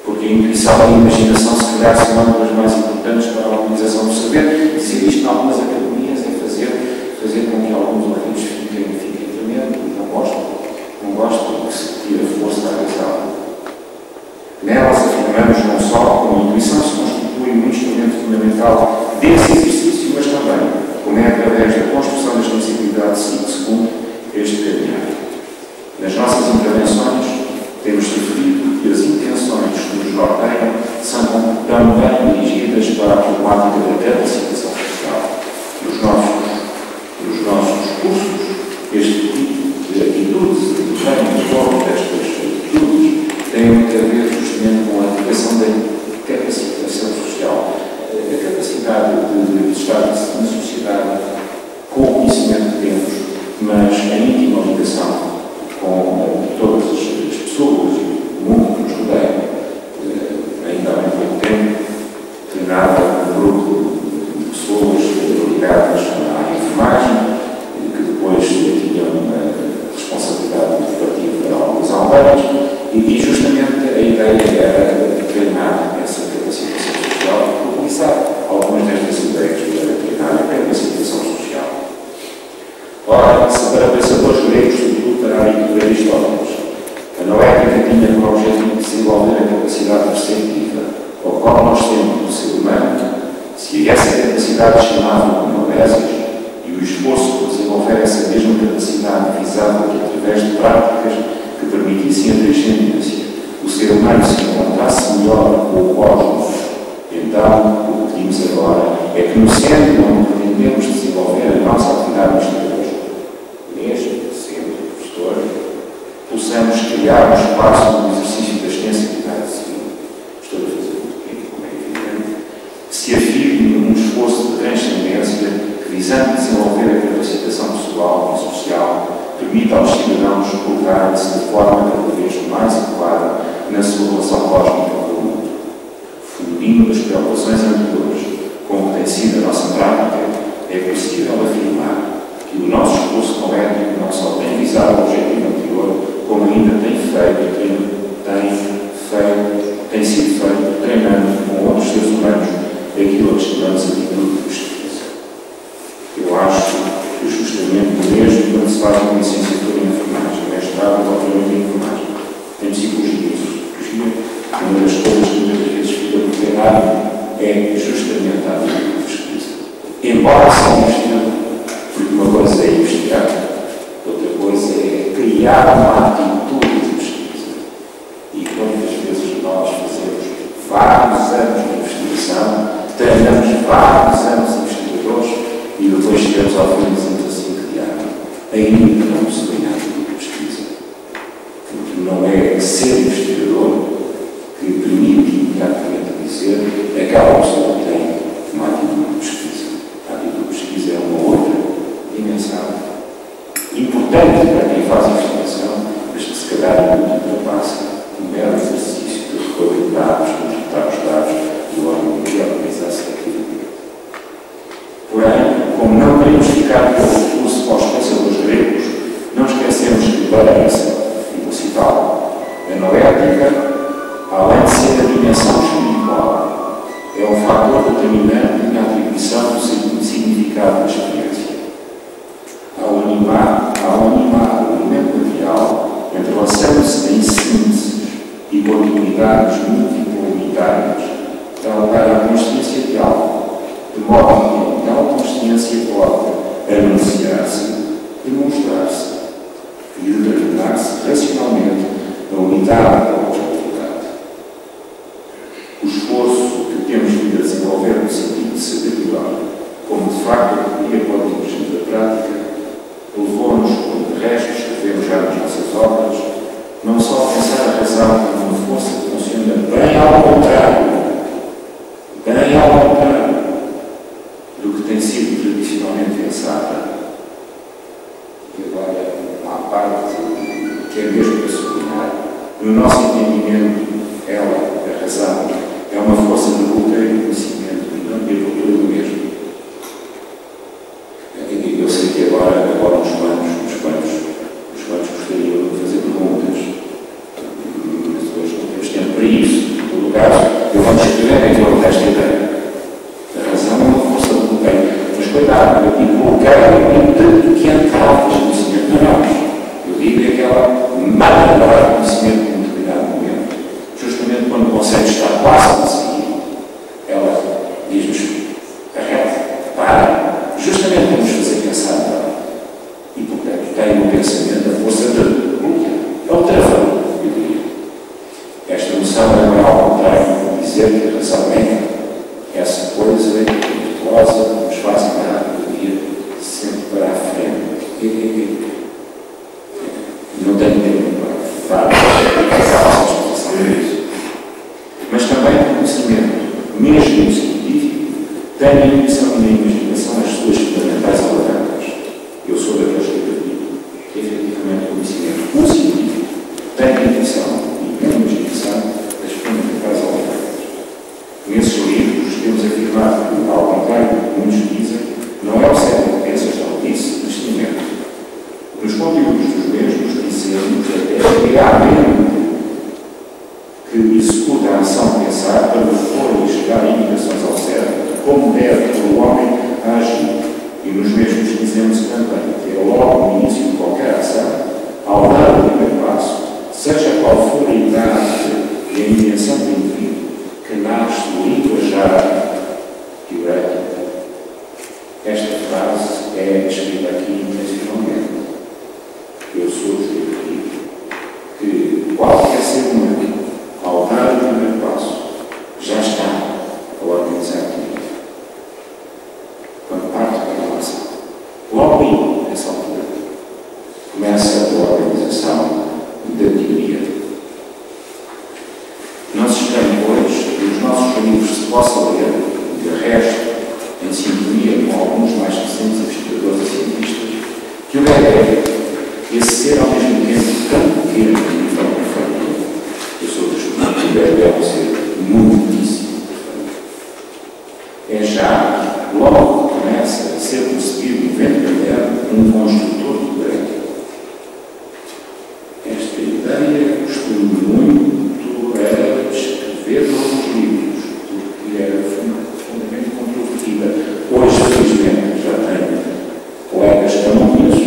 porque a intuição e a imaginação, se calhar, são ambas mais importantes para a organização do saber. Dizer isto em algumas academias é fazer com que alguns ouvintes fiquem tremendos, não gostam, que se tira força à razão. Nelas afirmamos não só como a intuição se constitui um instrumento fundamental desse exercício, mas também como é através da construção das necessidades segundo este caminhar. Nas nossas intervenções temos referido que as intenções que nos norteiam são também dirigidas para a problemática da capacitação social. Nos nossos cursos, este tipo de atitudes e de forma destas atitudes tem muito a ver justamente com a aplicação da capacitação social. A capacidade de estar na sociedade com o conhecimento que temos, mas a íntima ligação com todas as pessoas e o mundo que nos rodeia. Ainda há muito pouco tempo, treinava um grupo de pessoas ligadas à enfermagem, que depois tinham uma responsabilidade educativa para algumas aldeias, e justamente a ideia era treinar essa capacitação social e utilizar algumas destas ideias para treinar a capacitação social. Ora, se para pensadores gregos, sobretudo para Aristóteles, a noética tinha por objetivo desenvolver a capacidade perceptiva, ao qual nós temos do ser humano, se essa capacidade chamava noésis, e o esforço por desenvolver essa mesma capacidade visava que, através de práticas que permitissem a transcendência, o ser humano se encontrasse melhor com o cosmos, então o que pedimos agora é que no centro onde pretendemos desenvolver a nossa atividade investigadora, neste centro professor, possamos criar um espaço no exercício da sensibilidade civil. Estou a fazer muito tempo, como é evidente, que se afirme num esforço de transcendência que, visando desenvolver a capacitação pessoal e social, permita aos cidadãos colocarem-se de forma cada vez mais adequada na sua relação cósmica com o mundo. Fundindo as preocupações anteriores com o que tem sido a nossa prática, é possível afirmar que o nosso esforço poético não só tem visado o objetivo anterior, como ainda tem sido feito treinando com outros seres humanos aquilo que chamamos a atitude de pesquisa. Eu acho que justamente o mesmo quando se faz uma licenciatura em enfermagem, mestrado ou doutoramento em enfermagem, em psicologia e sociologia, uma das coisas que muitas vezes fica por errado é justamente a atitude de pesquisa. Embora seja investigador, porque uma coisa é investigar, outra coisa é criar uma atitude de pesquisa. E quantas vezes nós fazemos vários anos de investigação, treinamos vários anos de investigadores e depois chegamos ao fim e dizemos assim que ainda não se tem atitude de pesquisa. Porque não é ser investigador que permite imediatamente dizer aquela pessoa que tem uma atitude de pesquisa. A atitude de pesquisa é uma outra dimensão importante para quem faz investigação, mas que se calhar muito ultrapassa um mero exercício de recolher dados, de juntar os dados e organizar-se daquilo. Porém, como não queremos ficar pelo recurso aos pensadores gregos, não esquecemos que para essa, e vou citá-lo, a noética, além de ser a dimensão espiritual, é um fator determinante na atribuição do significado da experiência. Ao animar o elemento material, entre modalidades multipolaritárias dá lugar à consciência de algo, de modo que a tal consciência pode anunciar-se, demonstrar-se e determinar-se racionalmente na unidade da objetividade. O esforço que temos vindo a desenvolver no sentido de saber melhor, como de facto a teoria pode emergir da prática, levou-nos, como de resto escrevemos já nas nossas obras, não só a pensar a razão como uma força que funciona bem ao contrário do que tem sido tradicionalmente pensada. E agora, à parte que é mesmo para sublinhar, no nosso entendimento, ela, a razão, é uma força de bloqueio do conhecimento e não de abertura do mesmo. Eu sei que agora os quantos gostariam de fazer perguntas, mas hoje não temos tempo para isso. Em todo caso, eu vou escrever em torno desta ideia. A razão é uma força de bloqueio. Mas cuidado, eu digo bloqueio de que entrava o conhecimento. Não. Eu digo que ela mata para o conhecimento em determinado momento. Justamente quando o conceito está quase a conseguir, ela diz-nos: arrete, para. Justamente para nos fazer pensar. E portanto tem no pensamento a força de bloqueio. É o travão, eu diria. Esta noção é ao contrário de dizer que a razão é essa coisa virtuosa que nos faz andar do dia sempre para a frente. Não tenho tempo para falar sobre isso. Mas também o conhecimento, mesmo científico, tem a intuição e a imaginação as suas fundamentais alavancas. Eu sou daqueles que acredito que efetivamente o conhecimento científico tem a intuição e a imaginação as fundamentais alavancas. Nesses livros temos afirmado que, ao contrário do que muitos dizem, não é o cérebro que pensa, já o disse, mas sim mente. Nos conteúdos dos mesmos dizemos até realmente que executa a ação de pensar para propor e chegar a indicações ao cérebro de como deve o homem agir. E nos mesmos dizemos também que é logo no início de qualquer ação, ao dar o primeiro passo, seja qual for a idade e a intenção do indivíduo, que nasce do linguajar teorético. Esta frase é escrita aqui intencionalmente. Eu sou que qualquer ser humano, ao dar o primeiro passo, já está a organizar tudo. Quando parte para a ação, logo aí, nessa altura, começa a organização da teoria. Não se estranhe, pois, que os nossos livros se possam ler, de resto, em sintonia com alguns mais recentes investigadores e cientistas, que o bebê, esse ser ao mesmo tempo tão pequeno e tão perfeito, eu sou testemunho que o bebê é um ser muitíssimo perfeito. É já, logo que começa a ser concebido no ventre materno, um construtor do direito. Esta ideia custou-me muito a escrever novos livros, porque era fundamentalmente controvertida. Hoje, felizmente, já tenho colegas que eu não conheço,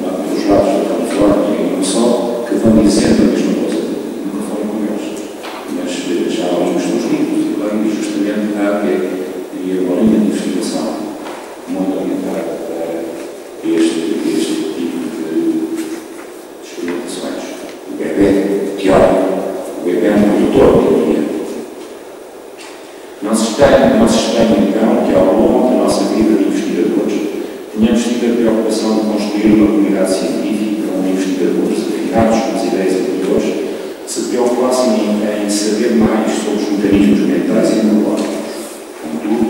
lá pelos lados da Califórnia e não só, que vão dizendo a mesma coisa. Nunca falei com eles, mas já ouvimos nos livros e leio justamente a APE e uma linha de investigação muito orientada para este tipo de experimentações. O bebê teórico, o bebê produtor de teoria. Não se estranha então que ao longo da nossa vida de investigadores tenhamos tido a preocupação de construir uma comunidade científica onde investigadores afinados com as ideias anteriores se preocupassem em saber mais sobre os mecanismos mentais e neurológicos. Contudo,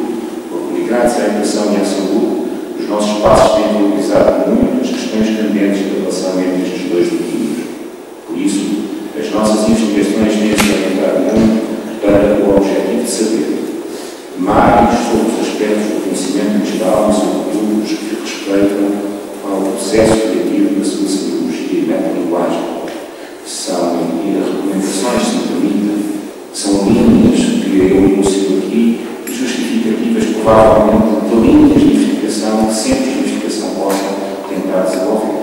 por ligados à educação e à saúde, os nossos passos têm valorizado muito as questões candentes da relação entre estes dois domínios. Por isso, as nossas investigações têm se orientado muito para o objetivo de saber mais sobre os aspectos do conhecimento em geral e sobretudo os que respeitam ao processo criativo da sua simbologia e metalinguagem. São recomendações, se me permitem, são linhas que eu enuncido aqui, justificativas provavelmente de linhas de investigação que centros de investigação possam tentar desenvolver.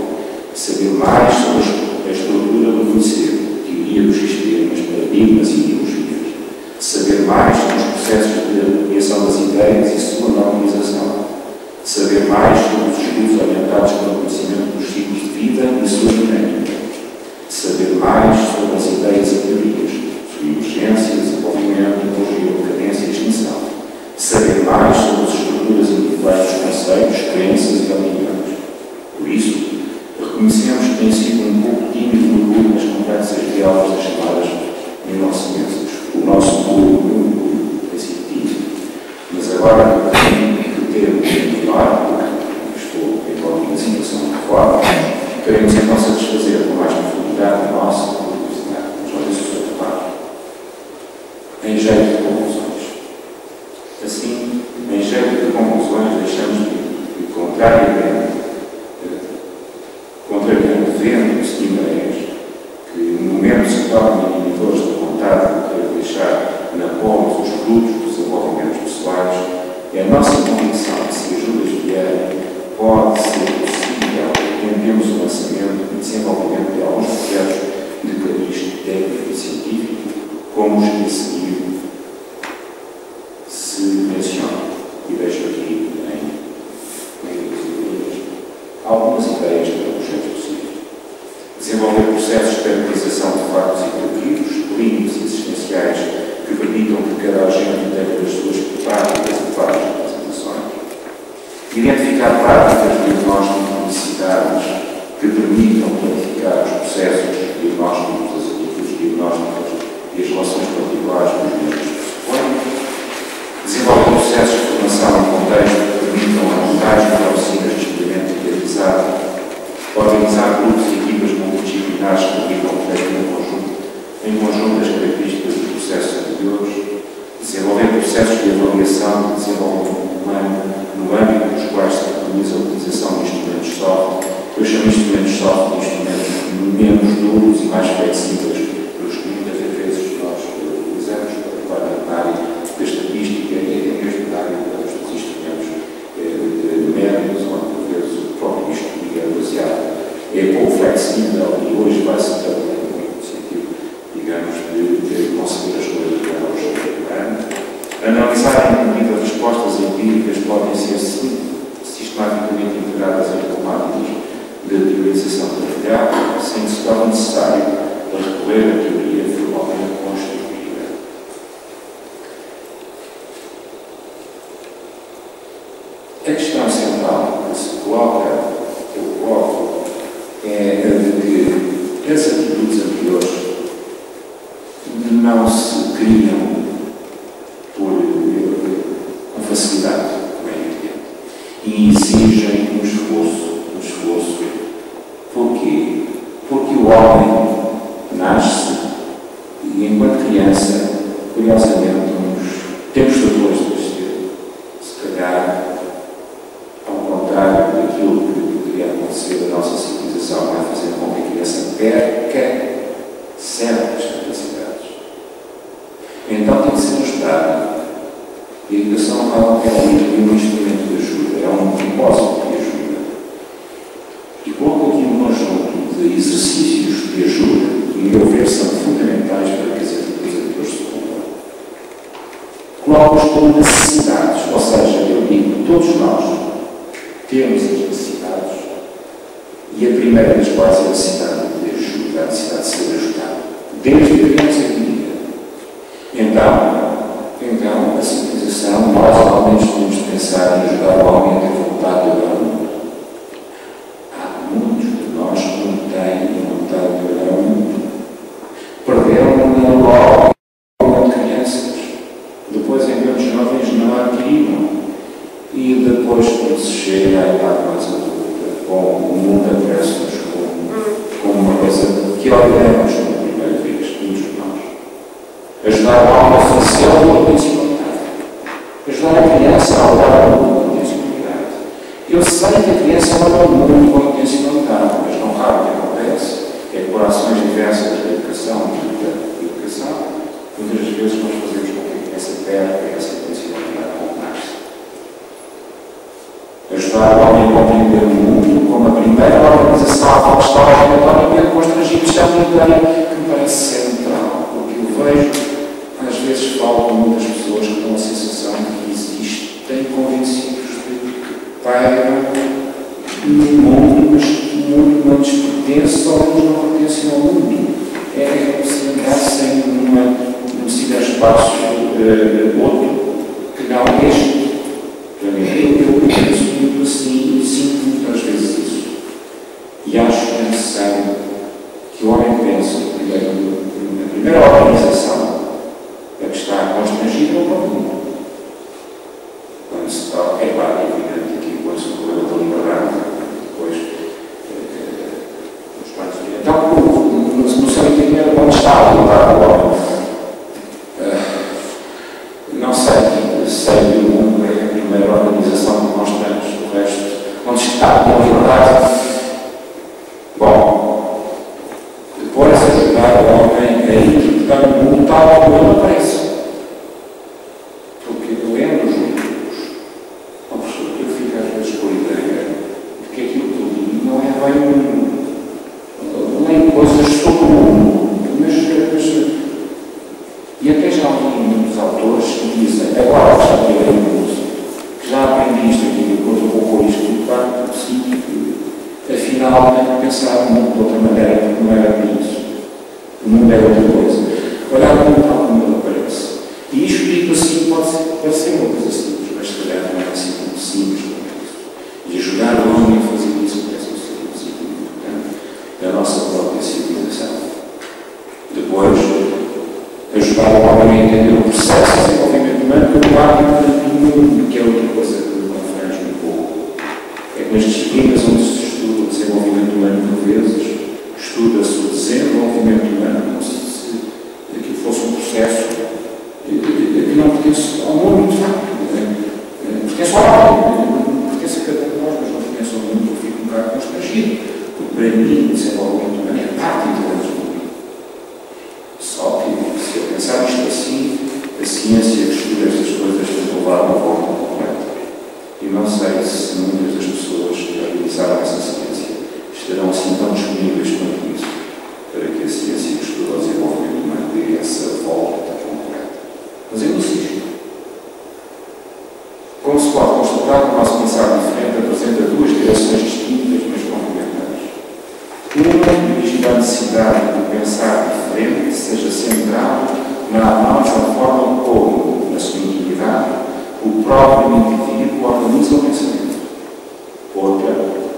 Saber mais sobre a estrutura do conhecer, teoria dos sistemas, paradigmas e ideias e teorias sobre emergência, desenvolvimento, ecologia, decadência e extinção. Saber mais sobre as estruturas individuais dos conceitos, crenças e opiniões. Por isso, reconhecemos que tem sido um pouco tímido no grupo nas conversas de aulas das chamadas menses. O nosso grupo tem sido tímido. Mas agora que temos de falar, porque estou envolvido na situação de fora, queremos então satisfazer com mais profundidade a nossa curiosidade. Mas olha isso sobre claro. Em jeito de conclusões. Assim, em jeito de conclusões, deixamos de contrariamente vendo os Guimarães, que no momento se tornam inibidores da vontade de querer deixar na polis os frutos dos desenvolvimentos pessoais, é a nossa convicção que se ajudas vierem pode ser possível entendemos o lançamento e desenvolvimento de alguns projetos de cariz técnico e científico, como os que a seguir se mencionam. E deixo aqui algumas ideias para projetos possíveis. Desenvolver processos de caracterização de factos e predictivos, clínicos e existenciais que permitam que cada agente tenha as suas práticas e várias representações. Identificar práticas de diagnóstico de necessidades que permitam planificar os processos diagnósticos, as atitudes diagnósticas e as relações particulares com os mesmos pressupões. Desenvolver processos de formação em contexto que permitam a montagem de oficinas de estudamento idealizado. Organizar grupos e equipas multidisciplinares que permitam o projeto em conjunto as características dos processos anteriores. Desenvolver processos de avaliação e desenvolvimento humano no âmbito dos quais se preconiza a utilização de instrumentos soft. Eu chamo instrumentos soft de instrumentos menos duros e mais flexíveis, pelos que muitas vezes nós utilizamos para na área da estatística e mesmo na área dos instrumentos médicos, onde por vezes o próprio estudo é baseado, é pouco flexível e hoje vai-se trabalhar no sentido, digamos, de conseguir as coisas de uma maneira. Analisar e incluir respostas empíricas podem ser sistematicamente integradas em tomadas de teorização trabalhada, sem se tornar necessário recorrer à teoria formalmente constituída. A questão central que se coloca, eu coloco, é a de que as atitudes anteriores não se criam com facilidade, como é evidente, e exigem um esforço. Porquê? Porque o homem nasce e, enquanto criança, curiosamente, temos fatores de ser, se calhar, ao contrário daquilo que poderia acontecer da nossa civilização, vai fazer com que a criança perca certas capacidades. Então tem que ser ajudada. E a educação é um instrumento de ajuda, é um propósito de ajuda. E coloco aqui um conjunto de exercícios de ajuda que, a meu ver, são fundamentais para que as atitudes se cumpram. Coloco-os como necessidades, ou seja, eu digo, todos nós temos as necessidades, e a primeira das quais é a necessidade de ajuda, a necessidade de ser ajudado, desde a criança que diga. Então, a civilização, nós ao menos podemos pensar em ajudar o homem a ter vontade de agradar o mundo. Há muitos de nós que não têm vontade de agradar o mundo. Perderam logo enquanto crianças. Depois, enquanto jovens, não a adquiriram. E depois, quando se chega à idade mais adulta, o mundo aparece-nos como uma coisa que olhamos pela primeira vez, muitos de nós. Ajudar o homem a fazer uma intencionalidade. Ajudar a criança a olhar o mundo com intencionalidade. Eu sei que a criança olha o mundo com intencionalidade, mas não raro o que acontece é que por ações diversas da educação e da educação, muitas vezes nós fazemos com que a criança perca essa intencionalidade com o nasce. Ajudar o homem a compreender o mundo como a primeira organização à qual está obrigatoriamente constrangido, é uma ideia que me parece central, porque eu vejo. Às vezes falo com muitas pessoas que têm a sensação de que existem convencidos de que pagam no mundo, mas que o mundo não lhes pertence ou eles não pertencem ao mundo. É como se andasse espaço outro, que não este. Eu penso muito assim e sinto muitas vezes isso. E acho que é necessário que o homem pense, na primeira organização, a que está constrangida é o próprio mundo. Quando se toca, é claro, é evidente que põe-se o problema da liberdade, depois, os quantos dias. Então, no seu entender, onde está a liberdade do homem? Não sei que o mundo é a primeira organização que nós temos, o resto, onde está a liberdade? Bom, depois ajudar o homem a interpretar o mundo tal como ele aparece. Porque lendo os livros, eu fico às vezes com a ideia de que aquilo que eu li não é bem nem coisas sobre o mundo, mas e até já li muitos autores que dizem, agora que já tive em curso, que já aprendi isto aqui, depois eu vou pôr isto no quarto, sim, afinal tenho que pensar no mundo de outra maneira, porque não era isso. O mundo é outra coisa. Olhar o mundo tal como ele aparece. E isto dito assim pode ser uma coisa simples, mas se calhar não é assim muito simples como isso. E ajudar o homem a fazer isso parece ser um princípio importante da nossa própria civilização. Depois, ajudar o homem a entender o processo de desenvolvimento humano como árbitro do mundo, que é outra coisa que me confrange um pouco. É que nas disciplinas onde se estuda o desenvolvimento humano, por vezes, estuda-se o desenvolvimento humano como se aquilo fosse um processo que não pertence ao mundo, de facto. Pertence ao homem, pertence a cada um de nós, mas não pertence ao mundo. Eu fico um bocado constrangido, porque para mim o desenvolvimento humano é parte integrante do mundo. Só que, se eu pensar isto assim, a ciência que estuda estas coisas tem de levar uma volta completa. E não sei se muitas das pessoas que realizaram essa ciência estarão assim tão disponíveis quanto isso, para que a ciência que estuda o desenvolvimento humano dê essa volta completa. Mas eu insisto. Como se pode constatar, o nosso pensar diferente apresenta duas direções distintas, mas complementares. Uma diz da necessidade de pensar diferente seja centrado na análise da forma como, na sua intimidade, o próprio indivíduo organiza o pensamento. Outra,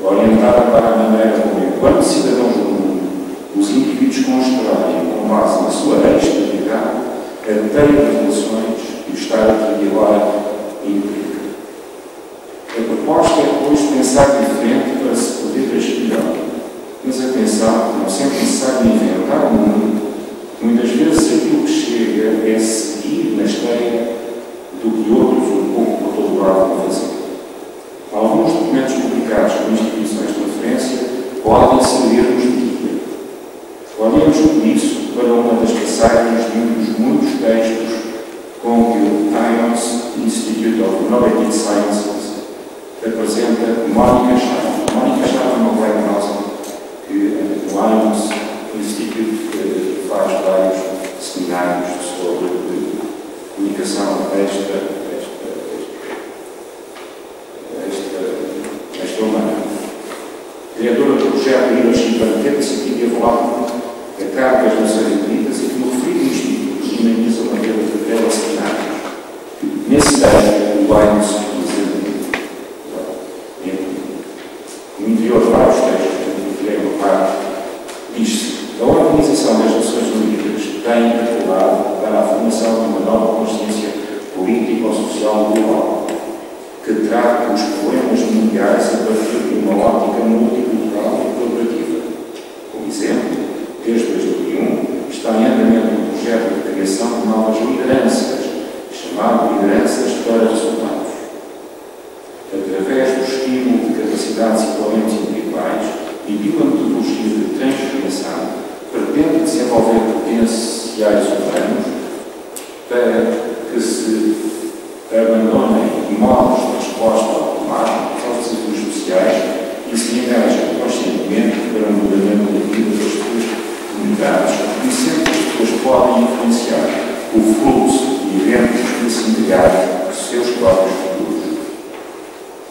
orientada para a maneira como, enquanto cidadãos do mundo, os indivíduos constroem, com base na sua estabilidade, a teia de relações que o Estado aqui agora implica. A proposta é, depois, pensar diferente para se poder agir melhor. Mas atenção, não sempre é necessário inventar o mundo. Muitas vezes aquilo que chega é seguir na esteira do que outros um pouco por todo lado vão fazer. Alguns documentos publicados por instituições de referência podem servir-nos de guia. Olhemos por isso para uma das passagens de um dos muitos textos com que o IONS Institute of Innovative Sciences apresenta Mónica Chava. Mónica Chava é uma colega nossa que o IONS Institute faz vários seminários sobre comunicação esta humana. Criadora do projeto Leadership and Capacity Development a cargo das Nações Unidas e que no referido instituto dinamiza uma rede de teleseminários. Nesse texto, o IONS no interior de vários textos, que tirei uma parte, diz-se: a Organização das Nações Unidas tem atuado para a formação de uma nova consciência político-social global, que trata os problemas mundiais a partir de uma ótica multicultural e colaborativa. Por exemplo, desde 2001 está em andamento um projeto de criação de novas lideranças, chamado Lideranças para Resultados. Através do estímulo de capacidades e talentos individuais e de uma metodologia de transformação, pretende desenvolver potenciais humanos para que se abandonem modos de resposta automáticos aos desafios sociais e se engajem conscientemente para o melhoramento da vida das suas comunidades, reconhecendo que as pessoas podem influenciar o fluxo de eventos que se integrarem os seus próprios futuros.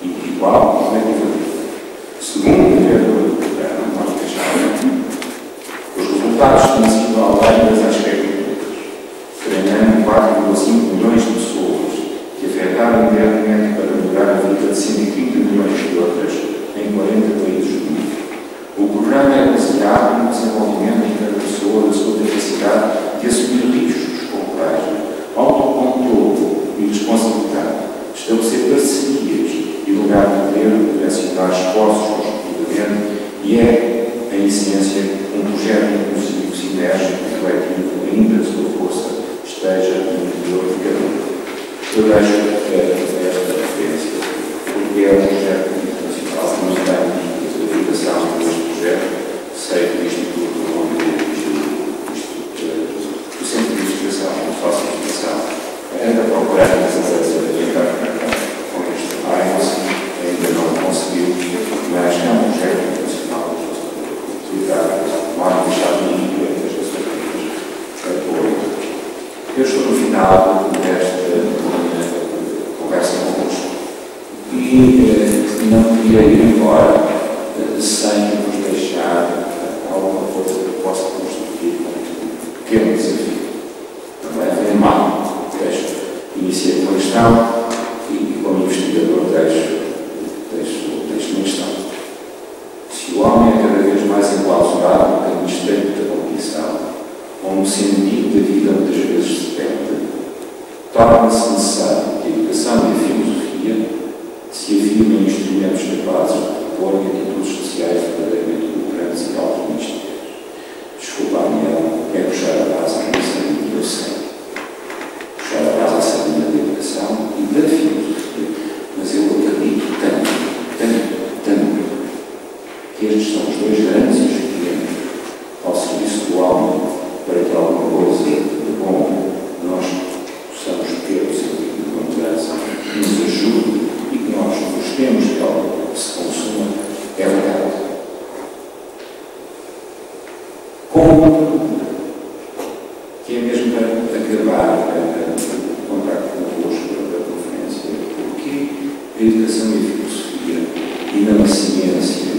Individual e coletivamente. Segundo o diretor do programa, Mónica Chava, os resultados têm sido além das expectativas, treinando quase Eu acho esta referência, porque é um projeto internacional, não tem a divulgação deste projeto, sei que o Instituto do Centro de Investigação, onde faço investigação, anda procurando essa com este trabalho, ainda não conseguiu, mas é um projeto internacional utilizado lá nos Estados Unidos e das Nações Unidas. Eu estou no final desta conversa convosco e não queria ir embora sem vos deixar alguma coisa que possa constituir um pequeno desafio. Não é bem mal, iniciei uma questão e como investigador deixo uma questão. Se o homem é cada vez mais enclausurado no caminho estreito da cognição, onde o sentido da vida muitas vezes se perde, torna-se necessário que a educação e a filosofia se afirmem em instrumentos capazes de propor atitudes sociais verdadeiramente lucrantes e altruísticas. Desculpa-me, é puxar a base à sardinha, eu sei. Puxar a base à sardinha da educação e da filosofia, mas eu acredito tanto, que estes são os dois grandes instrumentos ao serviço do homem para que alguma coisa de bom nós possamos ter o sentido de mudança, que nos ajude e que nós gostemos de algo que se consuma, é verdade. Como que é mesmo para acabar o contacto convosco da conferência, porque a educação e a filosofia e não a ciência